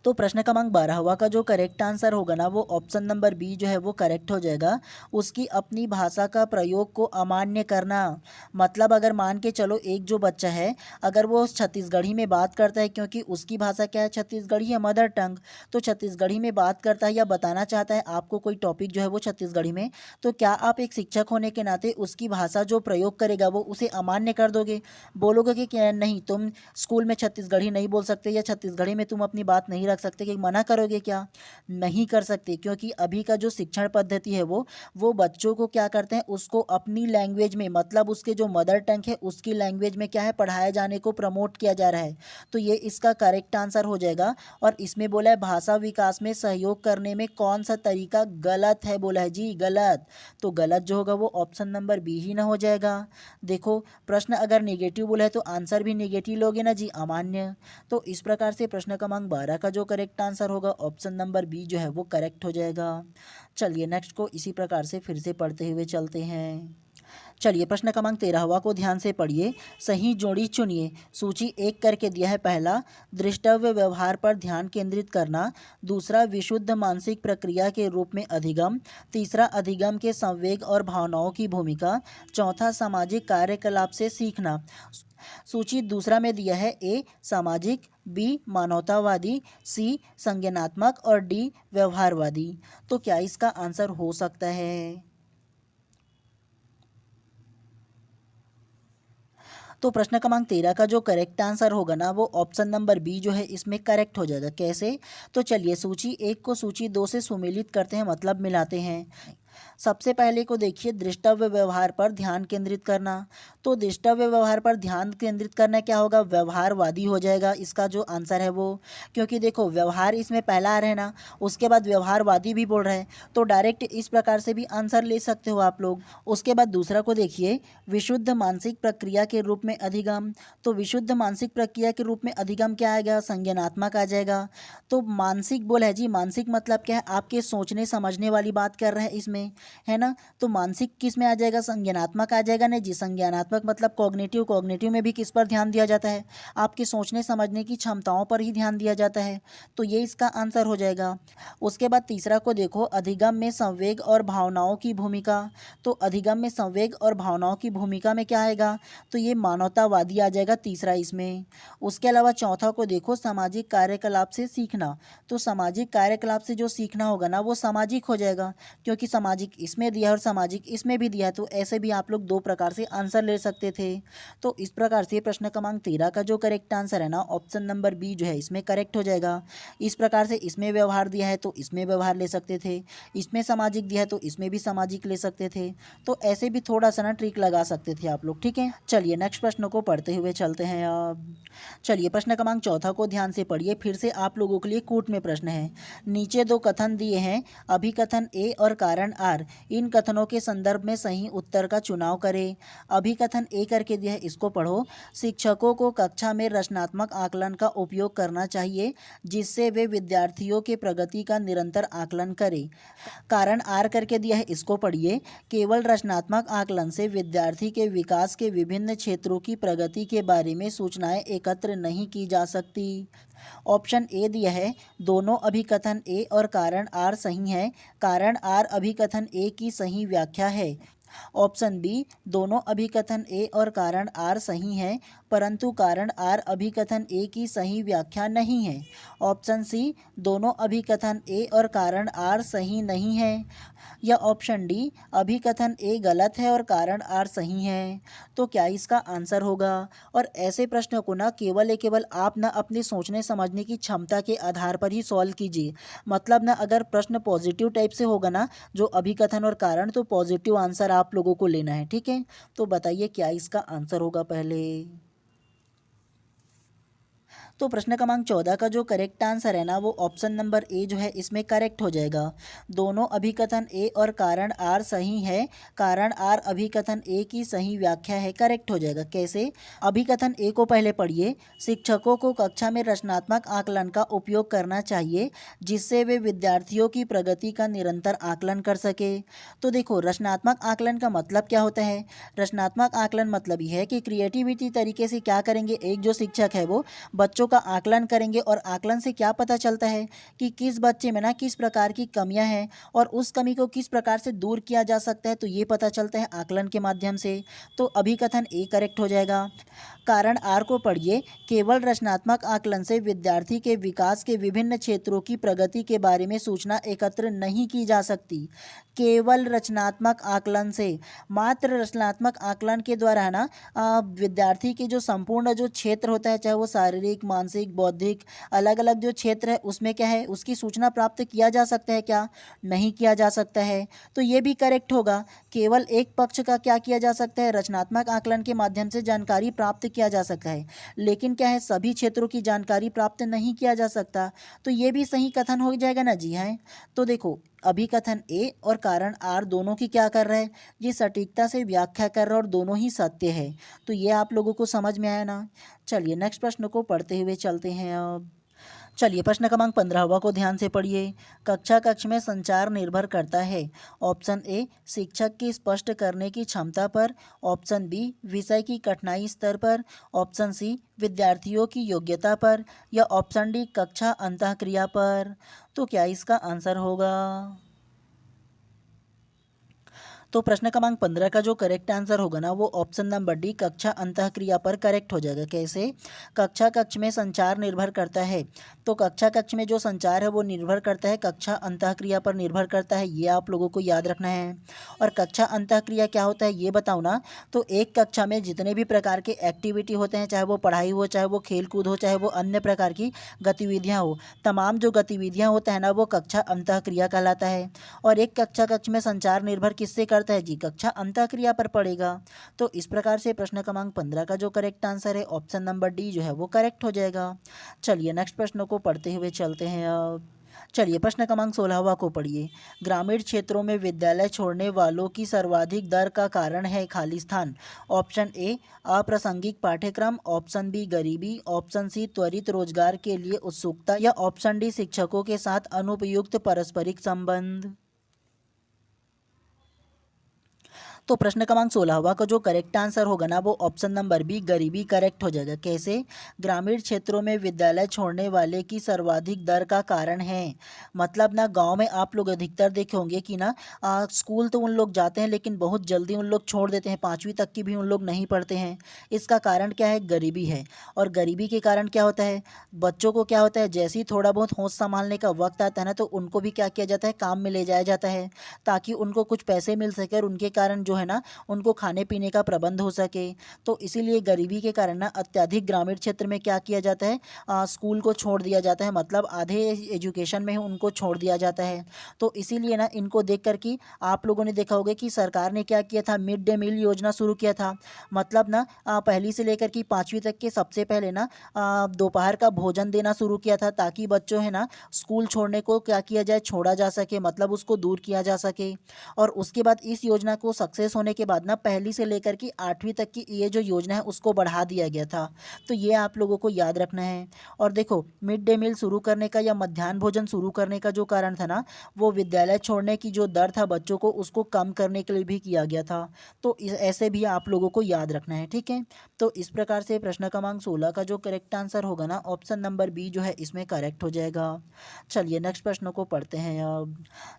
तो प्रश्न क्रमांक 12वां का जो करेक्ट आंसर होगा ना, वो ऑप्शन नंबर बी जो है वो करेक्ट हो जाएगा। उसकी अपनी भाषा का प्रयोग को अमान्य करना, मतलब अगर मान के चलो एक जो बच्चा है, अगर वो छत्तीसगढ़ी में बात करता है, क्योंकि उसकी भाषा क्या है, छत्तीसगढ़ी है, मदर टंग, तो छत्तीसगढ़ी में बात करता है या बताना चाहता है आपको कोई टॉपिक जो है वो छत्तीसगढ़ी में, तो क्या आप एक शिक्षक होने के नाते उसकी भाषा जो प्रयोग करेगा वो उसे अमान्य कर दोगे? बोलोगे कि नहीं, तुम स्कूल में छत्तीसगढ़ी नहीं बोल सकते या छत्तीसगढ़ी में तुम अपनी बात नहीं रख रख सकते कि मना करोगे क्या? नहीं कर सकते, क्योंकि अभी का जो शिक्षण पद्धति है वो बच्चों को क्या करते हैं, उसको अपनी लैंग्वेज में, मतलब उसके जो मदर टंग है उसकी लैंग्वेज में क्या है, पढ़ाए जाने को प्रमोट किया जा रहा है। तो ये इसका करेक्ट आंसर हो जाएगा। और इसमें बोला है भाषा विकास में सहयोग करने में कौन सा तरीका गलत है, बोला है जी गलत। तो गलत जो होगा वो ऑप्शन नंबर बी ही ना हो जाएगा। देखो प्रश्न अगर नेगेटिव बोला है तो आंसर भी नेगेटिव लोगे ना जी, अमान्य। तो इस प्रकार से प्रश्न क्रमांक 12 का जो करेक्ट आंसर होगा ऑप्शन नंबर बी जो है वो करेक्ट हो जाएगा। चलिए नेक्स्ट को इसी प्रकार से फिर से पढ़ते हुए चलते हैं। चलिए प्रश्न क्रमांक 13वां को ध्यान से पढ़िए। सही जोड़ी चुनिए। सूची 1 करके दिया है। पहला, दृष्टव्य व्यवहार पर ध्यान केंद्रित करना। दूसरा, विशुद्ध मानसिक प्रक्रिया के रूप में अधिगम। तीसरा, अधिगम के संवेग और भावनाओं की भूमिका। चौथा, सामाजिक कार्यकलाप से सीखना। सूची दूसरा में दिया है ए सामाजिक, बी मानवतावादी, सी संज्ञानात्मक और डी व्यवहारवादी। तो क्या इसका आंसर हो सकता है? तो प्रश्न क्रमांक 13 का जो करेक्ट आंसर होगा ना वो ऑप्शन नंबर बी जो है इसमें करेक्ट हो जाएगा। कैसे? तो चलिए सूची 1 को सूची 2 से सुमेलित करते हैं, मतलब मिलाते हैं। सबसे पहले को देखिए, दृष्टव्य व्यवहार पर ध्यान केंद्रित करना। तो दृष्टव्य व्यवहार पर ध्यान केंद्रित करना क्या होगा, व्यवहारवादी हो जाएगा इसका जो आंसर है वो। क्योंकि देखो व्यवहार इसमें पहला आ रहा है ना, उसके बाद व्यवहारवादी भी बोल रहे हैं, तो डायरेक्ट इस प्रकार से भी आंसर ले सकते हो आप लोग। उसके बाद दूसरा को देखिए, विशुद्ध मानसिक प्रक्रिया के रूप में अधिगम। तो विशुद्ध मानसिक प्रक्रिया के रूप में अधिगम क्या आएगा, संज्ञानात्मक आ जाएगा। तो मानसिक बोला है जी, मानसिक मतलब क्या है, आपके सोचने समझने वाली बात कर रहे हैं इसमें, है ना। तो मानसिक किस में आ जाएगा, संज्ञानात्मक आ जाएगा। नहीं जी, संज्ञानात्मक मतलब कॉग्निटिव। कॉग्निटिव में भी किस पर ध्यान दिया जाता है, आपके सोचने समझने की क्षमताओं पर ही ध्यान दिया जाता है। तो ये इसका आंसर हो जाएगा। उसके बाद तीसरा को देखो, अधिगम में संवेग और भावनाओं की भूमिका। तो अधिगम में संवेग और भावनाओं की भूमिका में क्या आएगा, तो ये मानवतावादी आ जाएगा तीसरा इसमें। उसके अलावा चौथा को देखो, सामाजिक कार्यकलाप से सीखना। तो सामाजिक कार्यकलाप से जो सीखना होगा ना वो सामाजिक हो जाएगा, क्योंकि सामाजिक इसमें दिया और सामाजिक इसमें भी दिया, तो ऐसे भी आप लोग दो प्रकार से आंसर ले सकते थे। तो इस प्रकार से प्रश्न क्रमांक 13 का जो करेक्ट आंसर है ना ऑप्शन नंबर बी जो है इसमें करेक्ट हो जाएगा। इस प्रकार से इसमें व्यवहार दिया है तो इसमें व्यवहार ले सकते थे, इसमें सामाजिक दिया है तो इसमें भी सामाजिक ले सकते थे। तो ऐसे भी थोड़ा सा ना ट्रिक लगा सकते थे आप लोग, ठीक है। चलिए नेक्स्ट प्रश्न को पढ़ते हुए चलते हैं अब। चलिए प्रश्न क्रमांक 14 को ध्यान से पढ़िए, फिर से आप लोगों के लिए कूट में प्रश्न है। नीचे दो कथन दिए हैं, अभिकथन ए और कारण आर। इन कथनों के संदर्भ में सही उत्तर का चुनाव करें। अभिकथन ए करके दिया है, इसको पढ़ो। शिक्षकों को कक्षा में रचनात्मक आकलन का उपयोग करना चाहिए, जिससे वे विद्यार्थियों के प्रगति का निरंतर आकलन करें। कारण आर करके दिया है, इसको पढ़िए। केवल रचनात्मक आकलन से विद्यार्थी के विकास के विभिन्न क्षेत्रों की प्रगति के बारे में सूचनाएं एकत्र नहीं की जा सकती। ऑप्शन ए दिया है, दोनों अभिकथन ए और कारण आर सही है। कारण आर अभिकथन ए की सही व्याख्या है। ऑप्शन बी, दोनों अभिकथन ए और कारण आर सही हैं, परंतु कारण आर अभिकथन ए की सही व्याख्या नहीं है। ऑप्शन सी, दोनों अभिकथन ए और कारण आर सही नहीं है। या ऑप्शन डी, अभिकथन ए गलत है और कारण आर सही है। तो क्या इसका आंसर होगा? और ऐसे प्रश्नों को ना केवल आप ना अपने सोचने समझने की क्षमता के आधार पर ही सॉल्व कीजिए। मतलब ना अगर प्रश्न पॉजिटिव टाइप से होगा ना, जो अभिकथन और कारण, तो पॉजिटिव आंसर आप लोगों को लेना है, ठीक है। तो बताइए क्या इसका आंसर होगा पहले। तो प्रश्न क्रमांक 14 का जो करेक्ट आंसर है ना वो ऑप्शन नंबर ए जो है इसमें करेक्ट हो जाएगा। दोनों अभिकथन ए और कारण आर सही है, कारण आर अभिकथन ए की सही व्याख्या है, करेक्ट हो जाएगा। कैसे? अभिकथन ए को पहले पढ़िए। शिक्षकों को कक्षा में रचनात्मक आकलन का उपयोग करना चाहिए, जिससे वे विद्यार्थियों की प्रगति का निरंतर आकलन कर सके। तो देखो रचनात्मक आकलन का मतलब क्या होता है? रचनात्मक आकलन मतलब ये है कि क्रिएटिविटी तरीके से क्या करेंगे, एक जो शिक्षक है वो बच्चों का आकलन करेंगे, और आकलन से क्या पता चलता है कि किस बच्चे में ना किस प्रकार की कमियां हैं और उस कमी को किस प्रकार से दूर किया जा सकता है, तो ये पता चलता है आकलन के माध्यम से। तो अभिकथन ए करेक्ट हो जाएगा। कारण आर को पढ़िए। केवल रचनात्मक आकलन से विद्यार्थी के विकास के विभिन्न क्षेत्रों की प्रगति के बारे में सूचना एकत्र नहीं की जा सकती। केवल रचनात्मक आकलन से, मात्र रचनात्मक आकलन के द्वारा है ना विद्यार्थी के जो संपूर्ण जो क्षेत्र होता है, चाहे वो शारीरिक, मानसिक, बौद्धिक अलग अलग जो क्षेत्र है उसमें क्या है उसकी सूचना प्राप्त किया जा सकता है क्या? नहीं किया जा सकता है। तो ये भी करेक्ट होगा। केवल एक पक्ष का क्या किया जा सकता है, रचनात्मक आकलन के माध्यम से जानकारी प्राप्त किया जा सकता है, लेकिन क्या है सभी क्षेत्रों की जानकारी प्राप्त नहीं किया जा सकता। तो ये भी सही कथन हो जाएगा ना जी। है तो देखो अभिकथन ए और कारण आर दोनों की क्या कर रहा है, ये सटीकता से व्याख्या कर रहा है और दोनों ही सत्य है। तो ये आप लोगों को समझ में आया ना। चलिए नेक्स्ट प्रश्न को पढ़ते हुए चलते हैं अब। चलिए प्रश्न क्रमांक 15वां को ध्यान से पढ़िए। कक्षा कक्ष में संचार निर्भर करता है। ऑप्शन ए शिक्षक की स्पष्ट करने की क्षमता पर, ऑप्शन बी विषय की कठिनाई स्तर पर, ऑप्शन सी विद्यार्थियों की योग्यता पर, या ऑप्शन डी कक्षा अंतःक्रिया पर। तो क्या इसका आंसर होगा? तो प्रश्न क्रमांक 15 का जो करेक्ट आंसर होगा ना वो ऑप्शन नंबर डी कक्षा अंतःक्रिया पर करेक्ट हो जाएगा। कैसे? कक्षा कक्ष में संचार निर्भर करता है, तो कक्षा कक्ष में जो संचार है वो निर्भर करता है कक्षा अंतःक्रिया पर निर्भर करता है, ये आप लोगों को याद रखना है। और कक्षा अंतःक्रिया क्या होता है ये बताओ ना। तो एक कक्षा में जितने भी प्रकार के एक्टिविटी होते हैं, चाहे वो पढ़ाई हो, चाहे वो खेल कूद हो, चाहे वो अन्य प्रकार की गतिविधियाँ हो, तमाम जो गतिविधियाँ होता है ना वो कक्षा अंतःक्रिया कहलाता है। और एक कक्षा कक्ष में संचार निर्भर किससे करता है जी? कक्षा अंतःक्रिया पर पड़ेगा। तो इस प्रकार से प्रश्न क्रमांक 15 का जो करेक्ट आंसर है ऑप्शन नंबर डी जो है वो करेक्ट हो जाएगा। चलिए नेक्स्ट प्रश्न को पढ़ते हुए चलते हैं अब। चलिए प्रश्न क्रमांक 16वां को पढ़िए। ग्रामीण क्षेत्रों में विद्यालय छोड़ने वालों की सर्वाधिक दर का कारण है खाली स्थान। ऑप्शन ए अप्रासंगिक पाठ्यक्रम, ऑप्शन बी गरीबी, ऑप्शन सी त्वरित रोजगार के लिए उत्सुकता, या ऑप्शन डी शिक्षकों के साथ अनुपयुक्त पारस्परिक संबंध। तो प्रश्न क्रमांक 16वां का जो करेक्ट आंसर होगा ना वो ऑप्शन नंबर बी गरीबी करेक्ट हो जाएगा। कैसे? ग्रामीण क्षेत्रों में विद्यालय छोड़ने वाले की सर्वाधिक दर का कारण है। मतलब ना गांव में आप लोग अधिकतर देखे होंगे कि ना स्कूल तो उन लोग जाते हैं लेकिन बहुत जल्दी उन लोग छोड़ देते हैं, 5वीं तक की भी उन लोग नहीं पढ़ते हैं। इसका कारण क्या है? गरीबी है। और गरीबी के कारण क्या होता है, बच्चों को क्या होता है जैसे ही थोड़ा बहुत होश संभालने का वक्त आता है ना तो उनको भी क्या किया जाता है, काम में ले जाया जाता है ताकि उनको कुछ पैसे मिल सके और उनके कारण जो है ना उनको खाने पीने का प्रबंध हो सके। तो इसीलिए गरीबी के कारण ना अत्यधिक ग्रामीण क्षेत्र में क्या किया जाता है, स्कूल को छोड़ दिया जाता है, मतलब आधे एजुकेशन में ही उनको छोड़ दिया जाता है। तो इसीलिए ना इनको देख कर के आप लोगों ने देखा होगा कि सरकार ने क्या किया था, मिड डे मील योजना शुरू किया था। मतलब ना पहली से लेकर के 5वीं तक के सबसे पहले ना दोपहर का भोजन देना शुरू किया था ताकि बच्चों है ना स्कूल छोड़ने को क्या किया जाए, छोड़ा जा सके, मतलब उसको दूर किया जा सके। और उसके बाद इस योजना को सक्सेस होने के बाद ना पहली से लेकर की 8वीं तक की ये जो योजना है उसको बढ़ा दिया गया था। तो ये आप लोगों को याद रखना है। और देखो मिड डे मील शुरू करने का या मध्याह्न भोजन शुरू करने का जो कारण था ना वो विद्यालय छोड़ने की जो दर था बच्चों को उसको कम करने के लिए भी किया गया था। तो ऐसे भी आप लोगों को याद रखना है, ठीक है। तो इस प्रकार से प्रश्न क्रमांक 16 का जो करेक्ट आंसर होगा ना ऑप्शन नंबर बी जो है इसमें करेक्ट हो जाएगा। चलिए नेक्स्ट प्रश्न को पढ़ते हैं अब।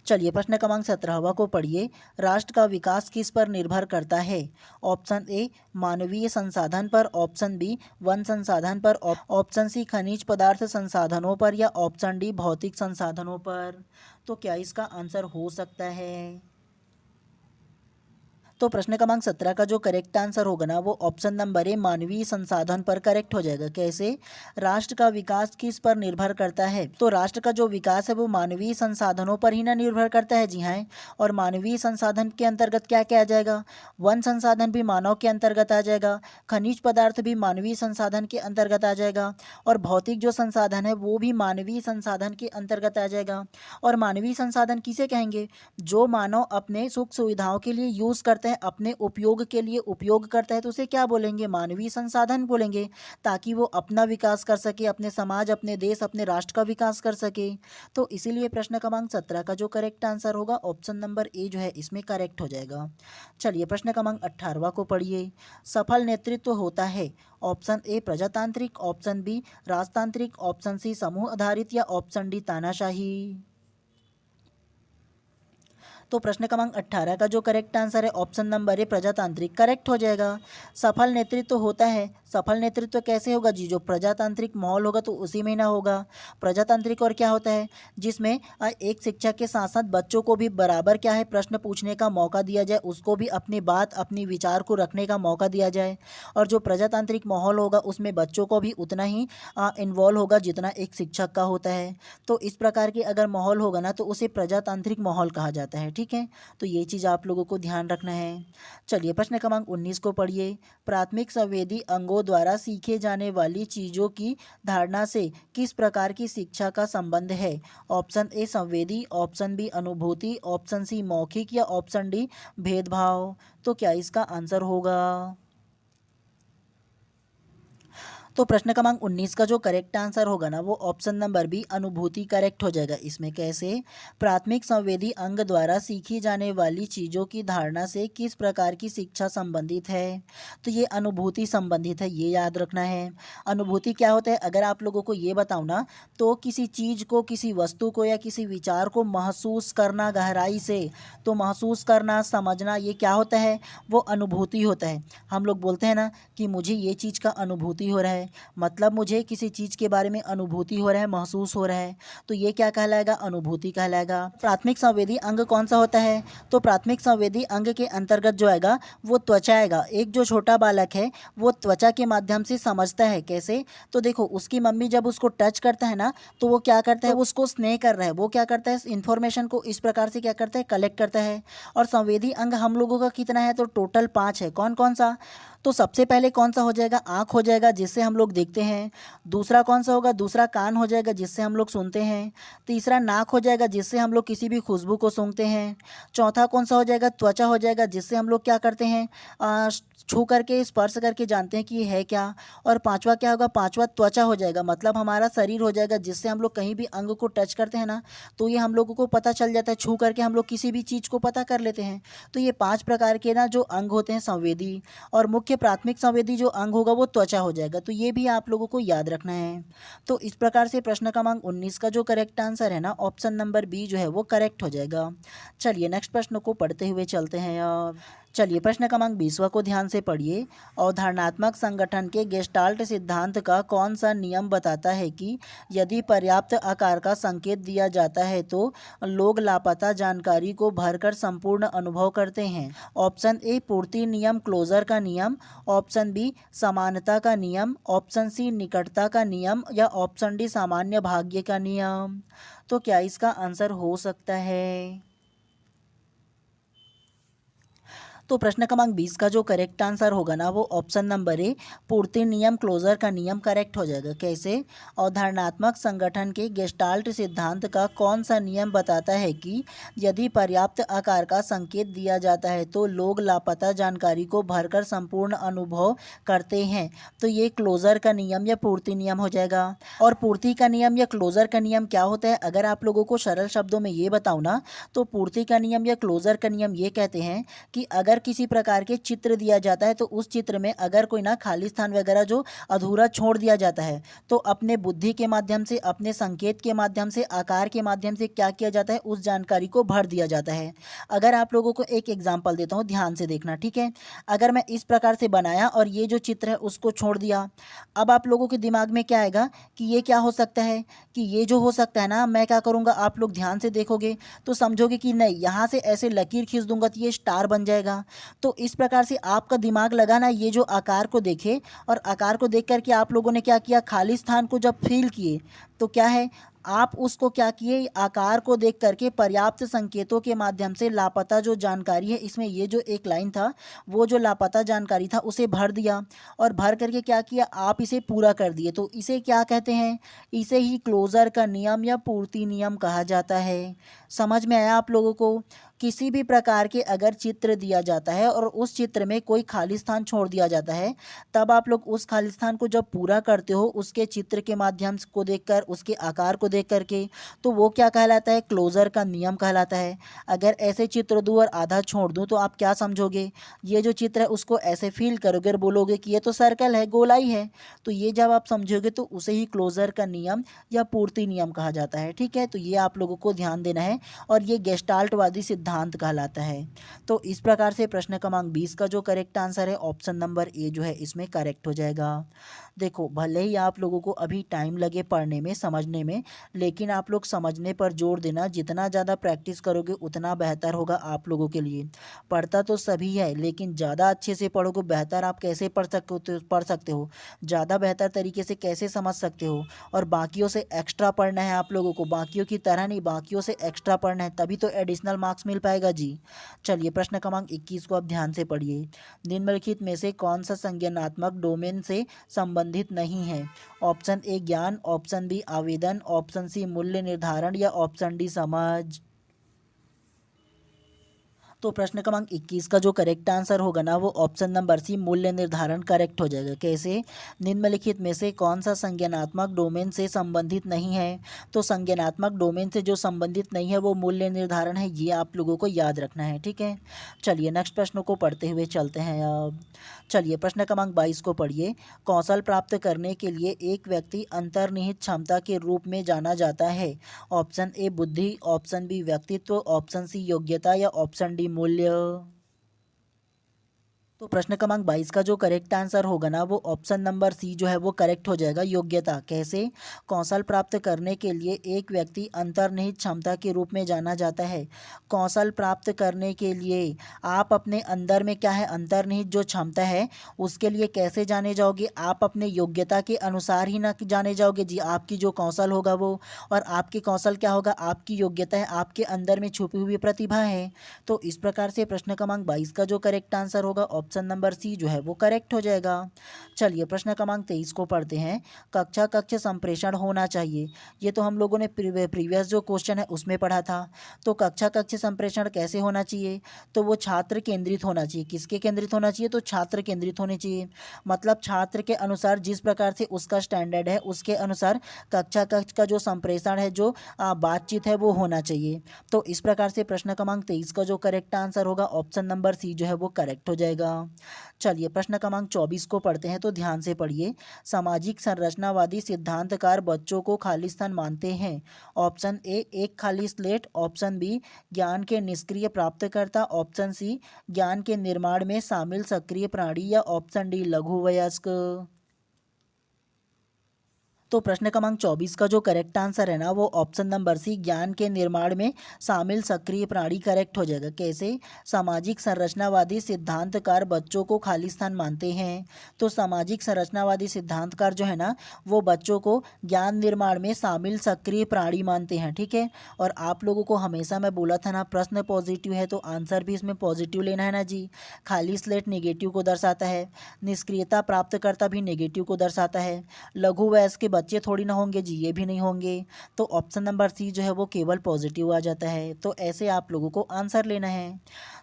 चलिए प्रश्न क्रमांक 17वां को पढ़िए। राष्ट्र का विकास किस पर निर्भर करता है? ऑप्शन ए मानवीय संसाधन पर, ऑप्शन बी वन संसाधन पर, ऑप्शन सी खनिज पदार्थ संसाधनों पर, या ऑप्शन डी भौतिक संसाधनों पर। तो क्या इसका आंसर हो सकता है? तो प्रश्न क्रमांक 17 का जो करेक्ट आंसर होगा ना वो ऑप्शन नंबर ए मानवीय संसाधन पर करेक्ट हो जाएगा। कैसे? राष्ट्र का विकास किस पर निर्भर करता है? तो राष्ट्र का जो विकास है वो मानवीय संसाधनों पर ही ना निर्भर करता है, जी हाँ। और मानवीय संसाधन के अंतर्गत क्या क्या आ जाएगा? वन संसाधन भी मानव के अंतर्गत आ जाएगा, खनिज पदार्थ भी मानवीय संसाधन के अंतर्गत आ जाएगा, और भौतिक जो संसाधन है वो भी मानवीय संसाधन के अंतर्गत आ जाएगा। और मानवीय संसाधन किसे कहेंगे? जो मानव अपने सुख सुविधाओं के लिए यूज़ करते हैं, अपने उपयोग के लिए उपयोग करता है, तो उसे क्या बोलेंगे? मानवीय संसाधन बोलेंगे, ताकि वो अपना विकास कर सके, अपने समाज, अपने देश, अपने राष्ट्र का विकास कर सके। तो इसीलिए प्रश्न क्रमांक 17 का जो करेक्ट आंसर होगा ऑप्शन नंबर ए जो है इसमें करेक्ट हो जाएगा। चलिए प्रश्न क्रमांक 18वां को पढ़िए। सफल नेतृत्व होता है। ऑप्शन ए प्रजातांत्रिक, ऑप्शन बी राजतांत्रिक, ऑप्शन सी समूह आधारित, या ऑप्शन डी तानाशाही। तो प्रश्न क्रमांक 18 का जो करेक्ट आंसर है ऑप्शन नंबर ए प्रजातांत्रिक करेक्ट हो जाएगा। सफल नेतृत्व होता है, सफल नेतृत्व कैसे होगा जी, जो प्रजातांत्रिक माहौल होगा तो उसी में ना होगा। प्रजातांत्रिक और क्या होता है, जिसमें एक शिक्षक के साथ साथ बच्चों को भी बराबर क्या है प्रश्न पूछने का मौका दिया जाए, उसको भी अपनी बात अपनी विचार को रखने का मौका दिया जाए। और जो प्रजातांत्रिक माहौल होगा उसमें बच्चों को भी उतना ही इन्वॉल्व होगा जितना एक शिक्षक का होता है। तो इस प्रकार के अगर माहौल होगा ना तो उसे प्रजातांत्रिक माहौल कहा जाता है। ठीक है, तो ये चीज़ आप लोगों को ध्यान रखना है। चलिए प्रश्न क्रमांक 19 को पढ़िए। प्राथमिक संवेदी अंगों द्वारा सीखे जाने वाली चीज़ों की धारणा से किस प्रकार की शिक्षा का संबंध है? ऑप्शन ए संवेदी, ऑप्शन बी अनुभूति, ऑप्शन सी मौखिक या ऑप्शन डी भेदभाव। तो क्या इसका आंसर होगा? तो प्रश्न क्रमांक 19 का जो करेक्ट आंसर होगा ना वो ऑप्शन नंबर बी अनुभूति करेक्ट हो जाएगा। इसमें कैसे? प्राथमिक संवेदी अंग द्वारा सीखी जाने वाली चीज़ों की धारणा से किस प्रकार की शिक्षा संबंधित है? तो ये अनुभूति संबंधित है, ये याद रखना है। अनुभूति क्या होता है, अगर आप लोगों को ये बताऊँ ना तो किसी चीज़ को, किसी वस्तु को या किसी विचार को महसूस करना गहराई से, तो महसूस करना, समझना, ये क्या होता है? वो अनुभूति होता है। हम लोग बोलते हैं ना कि मुझे ये चीज़ का अनुभूति हो रहा है, मतलब मुझे किसी चीज़ के बारे में अनुभूति हो रहा है, महसूस हो रहा है, तो ये क्या कहलाएगा? अनुभूति कहलाएगा। प्राथमिक संवेदी अंग कौन सा होता है? तो प्राथमिक संवेदी अंग के अंतर्गत जो आएगा वो त्वचा आएगा। एक जो छोटा बालक है वो त्वचा के माध्यम से समझता है। कैसे? तो देखो उसकी मम्मी जब उसको टच करता है ना तो वो क्या करता है, उसको स्नेह कर रहा है, वो क्या करता है, इन्फॉर्मेशन को इस प्रकार से क्या करता है, कलेक्ट करता है। और संवेदी अंग हम लोगों का कितना है? तो टोटल 5 है। कौन कौन सा? तो सबसे पहले कौन सा हो जाएगा? आँख हो जाएगा, जिससे हम लोग देखते हैं। दूसरा कौन सा होगा? दूसरा कान हो जाएगा, जिससे हम लोग सुनते हैं। तीसरा नाक हो जाएगा, जिससे हम लोग किसी भी खुशबू को सूंघते हैं। चौथा कौन सा हो जाएगा? त्वचा हो जाएगा, जिससे हम लोग क्या करते हैं, छू करके, स्पर्श करके जानते हैं कि ये है क्या। और पांचवा क्या होगा? पांचवा त्वचा हो जाएगा, मतलब हमारा शरीर हो जाएगा, जिससे हम लोग कहीं भी अंग को टच करते हैं ना तो ये हम लोगों को पता चल जाता है, छू करके हम लोग किसी भी चीज़ को पता कर लेते हैं। तो ये 5 प्रकार के ना जो अंग होते हैं संवेदी, और मुख्य प्राथमिक संवेदी जो अंग होगा वो त्वचा हो जाएगा। तो ये भी आप लोगों को याद रखना है। तो इस प्रकार से प्रश्न क्रमांक 19 का जो करेक्ट आंसर है ना ऑप्शन नंबर बी जो है वो करेक्ट हो जाएगा। चलिए नेक्स्ट प्रश्न को पढ़ते हुए चलते हैं यार। चलिए प्रश्न क्रमांक 20वां को ध्यान से पढ़िए। अवधारणात्मक संगठन के गेस्टाल्ट सिद्धांत का कौन सा नियम बताता है कि यदि पर्याप्त आकार का संकेत दिया जाता है तो लोग लापता जानकारी को भरकर संपूर्ण अनुभव करते हैं? ऑप्शन ए पूर्ति नियम, क्लोजर का नियम, ऑप्शन बी समानता का नियम, ऑप्शन सी निकटता का नियम या ऑप्शन डी सामान्य भाग्य का नियम। तो क्या इसका आंसर हो सकता है? तो प्रश्न क्रमांक 20 का जो करेक्ट आंसर होगा ना वो ऑप्शन नंबर ए पूर्ति नियम, क्लोजर का नियम करेक्ट हो जाएगा। कैसे? अवधारणात्मक संगठन के गेस्टाल्ट सिद्धांत का कौन सा नियम बताता है कि यदि पर्याप्त आकार का संकेत दिया जाता है तो लोग लापता जानकारी को भरकर संपूर्ण अनुभव करते हैं? तो ये क्लोजर का नियम या पूर्ति नियम हो जाएगा। और पूर्ति का नियम या क्लोजर का नियम क्या होता है, अगर आप लोगों को सरल शब्दों में ये बताऊँ ना तो पूर्ति का नियम या क्लोजर का नियम ये कहते हैं कि अगर किसी प्रकार के चित्र दिया जाता है तो उस चित्र में अगर कोई ना खाली स्थान वगैरह जो अधूरा छोड़ दिया जाता है तो अपने बुद्धि के माध्यम से, अपने संकेत के माध्यम से, आकार के माध्यम से क्या किया जाता है, उस जानकारी को भर दिया जाता है। अगर आप लोगों को एक एग्जाम्पल देता हूँ, ध्यान से देखना, ठीक है। अगर मैं इस प्रकार से बनाया और ये जो चित्र है उसको छोड़ दिया, अब आप लोगों के दिमाग में क्या आएगा कि ये क्या हो सकता है, कि ये जो हो सकता है ना, मैं क्या करूँगा, आप लोग ध्यान से देखोगे तो समझोगे कि नहीं, यहाँ से ऐसे लकीर खींच दूंगा तो ये स्टार बन जाएगा। तो इस प्रकार से आपका दिमाग लगाना, ये जो आकार को देखे और आकार को देख करके आप लोगों ने क्या किया, खाली स्थान को जब फील किए तो क्या है, आप उसको क्या किए, आकार को देख करके पर्याप्त संकेतों के माध्यम से लापता जो जानकारी है, इसमें ये जो एक लाइन था वो जो लापता जानकारी था उसे भर दिया और भर करके क्या किया, आप इसे पूरा कर दिए। तो इसे क्या कहते हैं, इसे ही क्लोजर का नियम या पूर्ति नियम कहा जाता है। समझ में आया आप लोगों को? किसी भी प्रकार के अगर चित्र दिया जाता है और उस चित्र में कोई खाली स्थान छोड़ दिया जाता है, तब आप लोग उस खाली स्थान को जब पूरा करते हो, उसके चित्र के माध्यम को देखकर, उसके आकार को देख करके, तो वो क्या कहलाता है, क्लोजर का नियम कहलाता है। अगर ऐसे चित्र दूँ और आधा छोड़ दूँ तो आप क्या समझोगे, ये जो चित्र है उसको ऐसे फील करोगे और बोलोगे कि ये तो सर्कल है, गोलाई है। तो ये जब आप समझोगे तो उसे ही क्लोजर का नियम या पूर्ति नियम कहा जाता है। ठीक है, तो ये आप लोगों को ध्यान देना है और ये गेस्टाल्टवादी सिद्धांत कहलाता है। तो इस प्रकार से प्रश्न क्रमांक 20 का जो करेक्ट आंसर है ऑप्शन नंबर ए जो है इसमें करेक्ट हो जाएगा। देखो, भले ही आप लोगों को अभी टाइम लगे पढ़ने में, समझने में, लेकिन आप लोग समझने पर जोर देना। जितना ज़्यादा प्रैक्टिस करोगे उतना बेहतर होगा आप लोगों के लिए। पढ़ता तो सभी है, लेकिन ज़्यादा अच्छे से पढ़ोगे, बेहतर आप कैसे पढ़ सकते हो, ज़्यादा बेहतर तरीके से कैसे समझ सकते हो, और बाकियों से एक्स्ट्रा पढ़ना है आप लोगों को, बाकियों की तरह नहीं, बाकियों से एक्स्ट्रा पढ़ना है, तभी तो एडिशनल मार्क्स मिल पाएगा जी। चलिए प्रश्न क्रमांक 21 को आप ध्यान से पढ़िए। निम्नलिखित में से कौन सा संज्ञानात्मक डोमेन से संबंधित नहीं है? ऑप्शन ए ज्ञान, ऑप्शन बी आवेदन, ऑप्शन सी मूल्य निर्धारण या ऑप्शन डी समझ। तो प्रश्न क्रमांक 21 का जो करेक्ट आंसर होगा ना वो ऑप्शन नंबर सी मूल्य निर्धारण करेक्ट हो जाएगा। कैसे? निम्नलिखित में से कौन सा संज्ञानात्मक डोमेन से संबंधित नहीं है? तो संज्ञानात्मक डोमेन से जो संबंधित नहीं है वो मूल्य निर्धारण है, ये आप लोगों को याद रखना है। ठीक है, चलिए नेक्स्ट प्रश्न को पढ़ते हुए चलते हैं अब। चलिए प्रश्न क्रमांक 22 को पढ़िए। कौशल प्राप्त करने के लिए एक व्यक्ति अंतर्निहित क्षमता के रूप में जाना जाता है। ऑप्शन ए बुद्धि, ऑप्शन बी व्यक्तित्व, ऑप्शन सी योग्यता या ऑप्शन डी मूल्य। तो प्रश्न क्रमांक 22 का जो करेक्ट आंसर होगा ना वो ऑप्शन नंबर सी जो है वो करेक्ट हो जाएगा, योग्यता। कैसे? कौशल प्राप्त करने के लिए एक व्यक्ति अंतर्निहित क्षमता के रूप में जाना जाता है। कौशल प्राप्त करने के लिए आप अपने अंदर में क्या है, अंतर्निहित जो क्षमता है उसके लिए कैसे जाने जाओगे? आप अपने योग्यता के अनुसार ही ना जाने जाओगे जी। आपकी जो कौशल होगा वो, और आपके कौशल क्या होगा, आपकी योग्यता है, आपके अंदर में छुपी हुई प्रतिभा है। तो इस प्रकार से प्रश्न क्रमांक 22 का जो करेक्ट आंसर होगा ऑप्शन नंबर सी जो है वो करेक्ट हो जाएगा। चलिए प्रश्न क्रमांक 23 को पढ़ते हैं। कक्षा कक्ष संप्रेषण होना चाहिए, ये तो हम लोगों ने प्रीवियस जो क्वेश्चन है उसमें पढ़ा था। तो कक्षा कक्ष संप्रेषण कैसे होना चाहिए? तो वो छात्र केंद्रित होना चाहिए। किसके केंद्रित होना चाहिए? तो छात्र केंद्रित होने चाहिए। मतलब छात्र के अनुसार, जिस प्रकार से उसका स्टैंडर्ड है उसके अनुसार कक्षा कक्ष का जो संप्रेषण है, जो बातचीत है वो होना चाहिए। तो इस प्रकार से प्रश्न क्रमांक 23 का जो करेक्ट आंसर होगा ऑप्शन नंबर सी जो है वो करेक्ट हो जाएगा। चलिए प्रश्न क्रमांक 24 को पढ़ते हैं, तो ध्यान से पढ़िए। सामाजिक संरचनावादी सिद्धांतकार बच्चों को खाली स्थान मानते हैं। ऑप्शन ए एक खाली स्लेट, ऑप्शन बी ज्ञान के निष्क्रिय प्राप्तकर्ता, ऑप्शन सी ज्ञान के निर्माण में शामिल सक्रिय प्राणी या ऑप्शन डी लघु वयस्क। तो प्रश्न क्रमांक 24 का जो करेक्ट आंसर है ना वो ऑप्शन नंबर सी ज्ञान के निर्माण में शामिल सक्रिय प्राणी करेक्ट हो जाएगा। कैसे? सामाजिक संरचनावादी सिद्धांतकार बच्चों को खाली स्थान मानते हैं। तो सामाजिक संरचनावादी सिद्धांतकार जो है ना वो बच्चों को ज्ञान निर्माण में शामिल सक्रिय प्राणी मानते हैं। ठीक है, और आप लोगों को हमेशा मैं बोला था ना, प्रश्न पॉजिटिव है तो आंसर भी इसमें पॉजिटिव लेना है ना जी। खाली स्लेट नेगेटिव को दर्शाता है, निष्क्रियता प्राप्तकर्ता भी नेगेटिव को दर्शाता है, लघु वयस्क के बच्चे थोड़ी ना होंगे जी, ये भी नहीं होंगे। तो ऑप्शन नंबर सी जो है वो केवल पॉजिटिव आ जाता है। तो ऐसे आप लोगों को आंसर लेना है।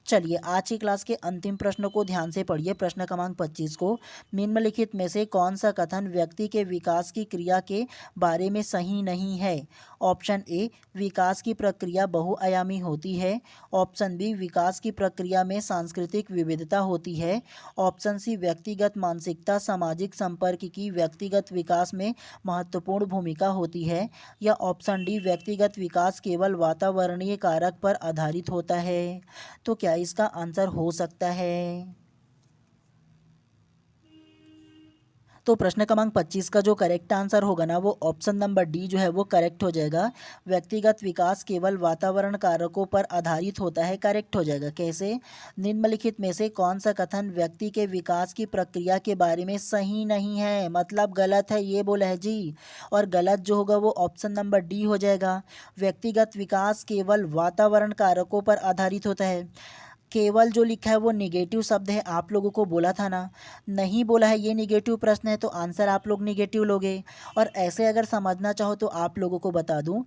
चलिए आज की क्लास के अंतिम प्रश्न को ध्यान से पढ़िए, प्रश्न क्रमांक 25 को। निम्नलिखित में से कौन सा कथन व्यक्ति के विकास की क्रिया के बारे में सही नहीं है? ऑप्शन ए विकास की प्रक्रिया बहुआयामी होती है, ऑप्शन बी विकास की प्रक्रिया में सांस्कृतिक विविधता होती है, ऑप्शन सी व्यक्तिगत मानसिकता सामाजिक संपर्क की व्यक्तिगत विकास में महत्वपूर्ण भूमिका होती है, या ऑप्शन डी व्यक्तिगत विकास केवल वातावरणीय कारक पर आधारित होता है। तो क्या इसका आंसर हो सकता है? तो प्रश्न क्रमांक 25 का जो करेक्ट आंसर होगा ना वो ऑप्शन नंबर डी जो है वो करेक्ट हो जाएगा। व्यक्तिगत विकास केवल वातावरण कारकों पर आधारित होता है, करेक्ट हो जाएगा। कैसे? निम्नलिखित में से कौन सा कथन व्यक्ति के विकास की प्रक्रिया के बारे में सही नहीं है, मतलब गलत है, ये बोला है जी। और गलत जो होगा वो ऑप्शन नंबर डी हो जाएगा। व्यक्तिगत विकास केवल वातावरण कारकों पर आधारित होता है। केवल जो लिखा है वो निगेटिव शब्द है, आप लोगों को बोला था ना, नहीं बोला है ये निगेटिव प्रश्न है तो आंसर आप लोग निगेटिव लोगे। और ऐसे अगर समझना चाहो तो आप लोगों को बता दूं,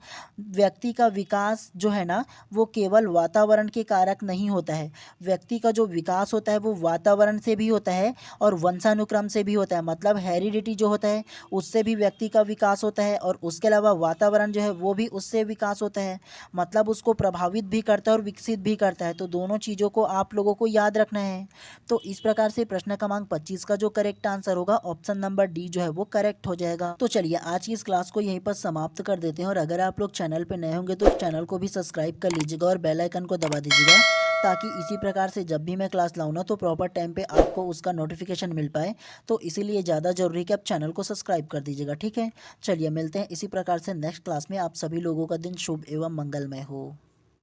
व्यक्ति का विकास जो है ना वो केवल वातावरण के कारक नहीं होता है। व्यक्ति का जो विकास होता है वो वातावरण से भी होता है और वंशानुक्रम से भी होता है, मतलब हेरिडिटी जो होता है उससे भी व्यक्ति का विकास होता है, और उसके अलावा वातावरण जो है वो भी उससे विकास होता है, मतलब उसको प्रभावित भी करता है और विकसित भी करता है। तो दोनों चीज़ों को आप लोगों को याद रखना है। तो इस प्रकार से प्रश्न क्रमांक 25 का जो करेक्ट आंसर होगा ऑप्शन नंबर डी जो है वो करेक्ट हो जाएगा। तो चलिए आज की इस क्लास को यहीं पर समाप्त कर देते हैं, और अगर आप लोग चैनल पे नए होंगे तो चैनल को भी सब्सक्राइब कर लीजिएगा और बेल आइकन को दबा दीजिएगा, ताकि इसी प्रकार से जब भी मैं क्लास लाऊँ ना तो प्रॉपर टाइम पे आपको उसका नोटिफिकेशन मिल पाए। तो इसीलिए ज़्यादा ज़रूरी है कि आप चैनल को सब्सक्राइब कर दीजिएगा, ठीक है। चलिए मिलते हैं इसी प्रकार से नेक्स्ट क्लास में। आप सभी लोगों का दिन शुभ एवं मंगलमय हो।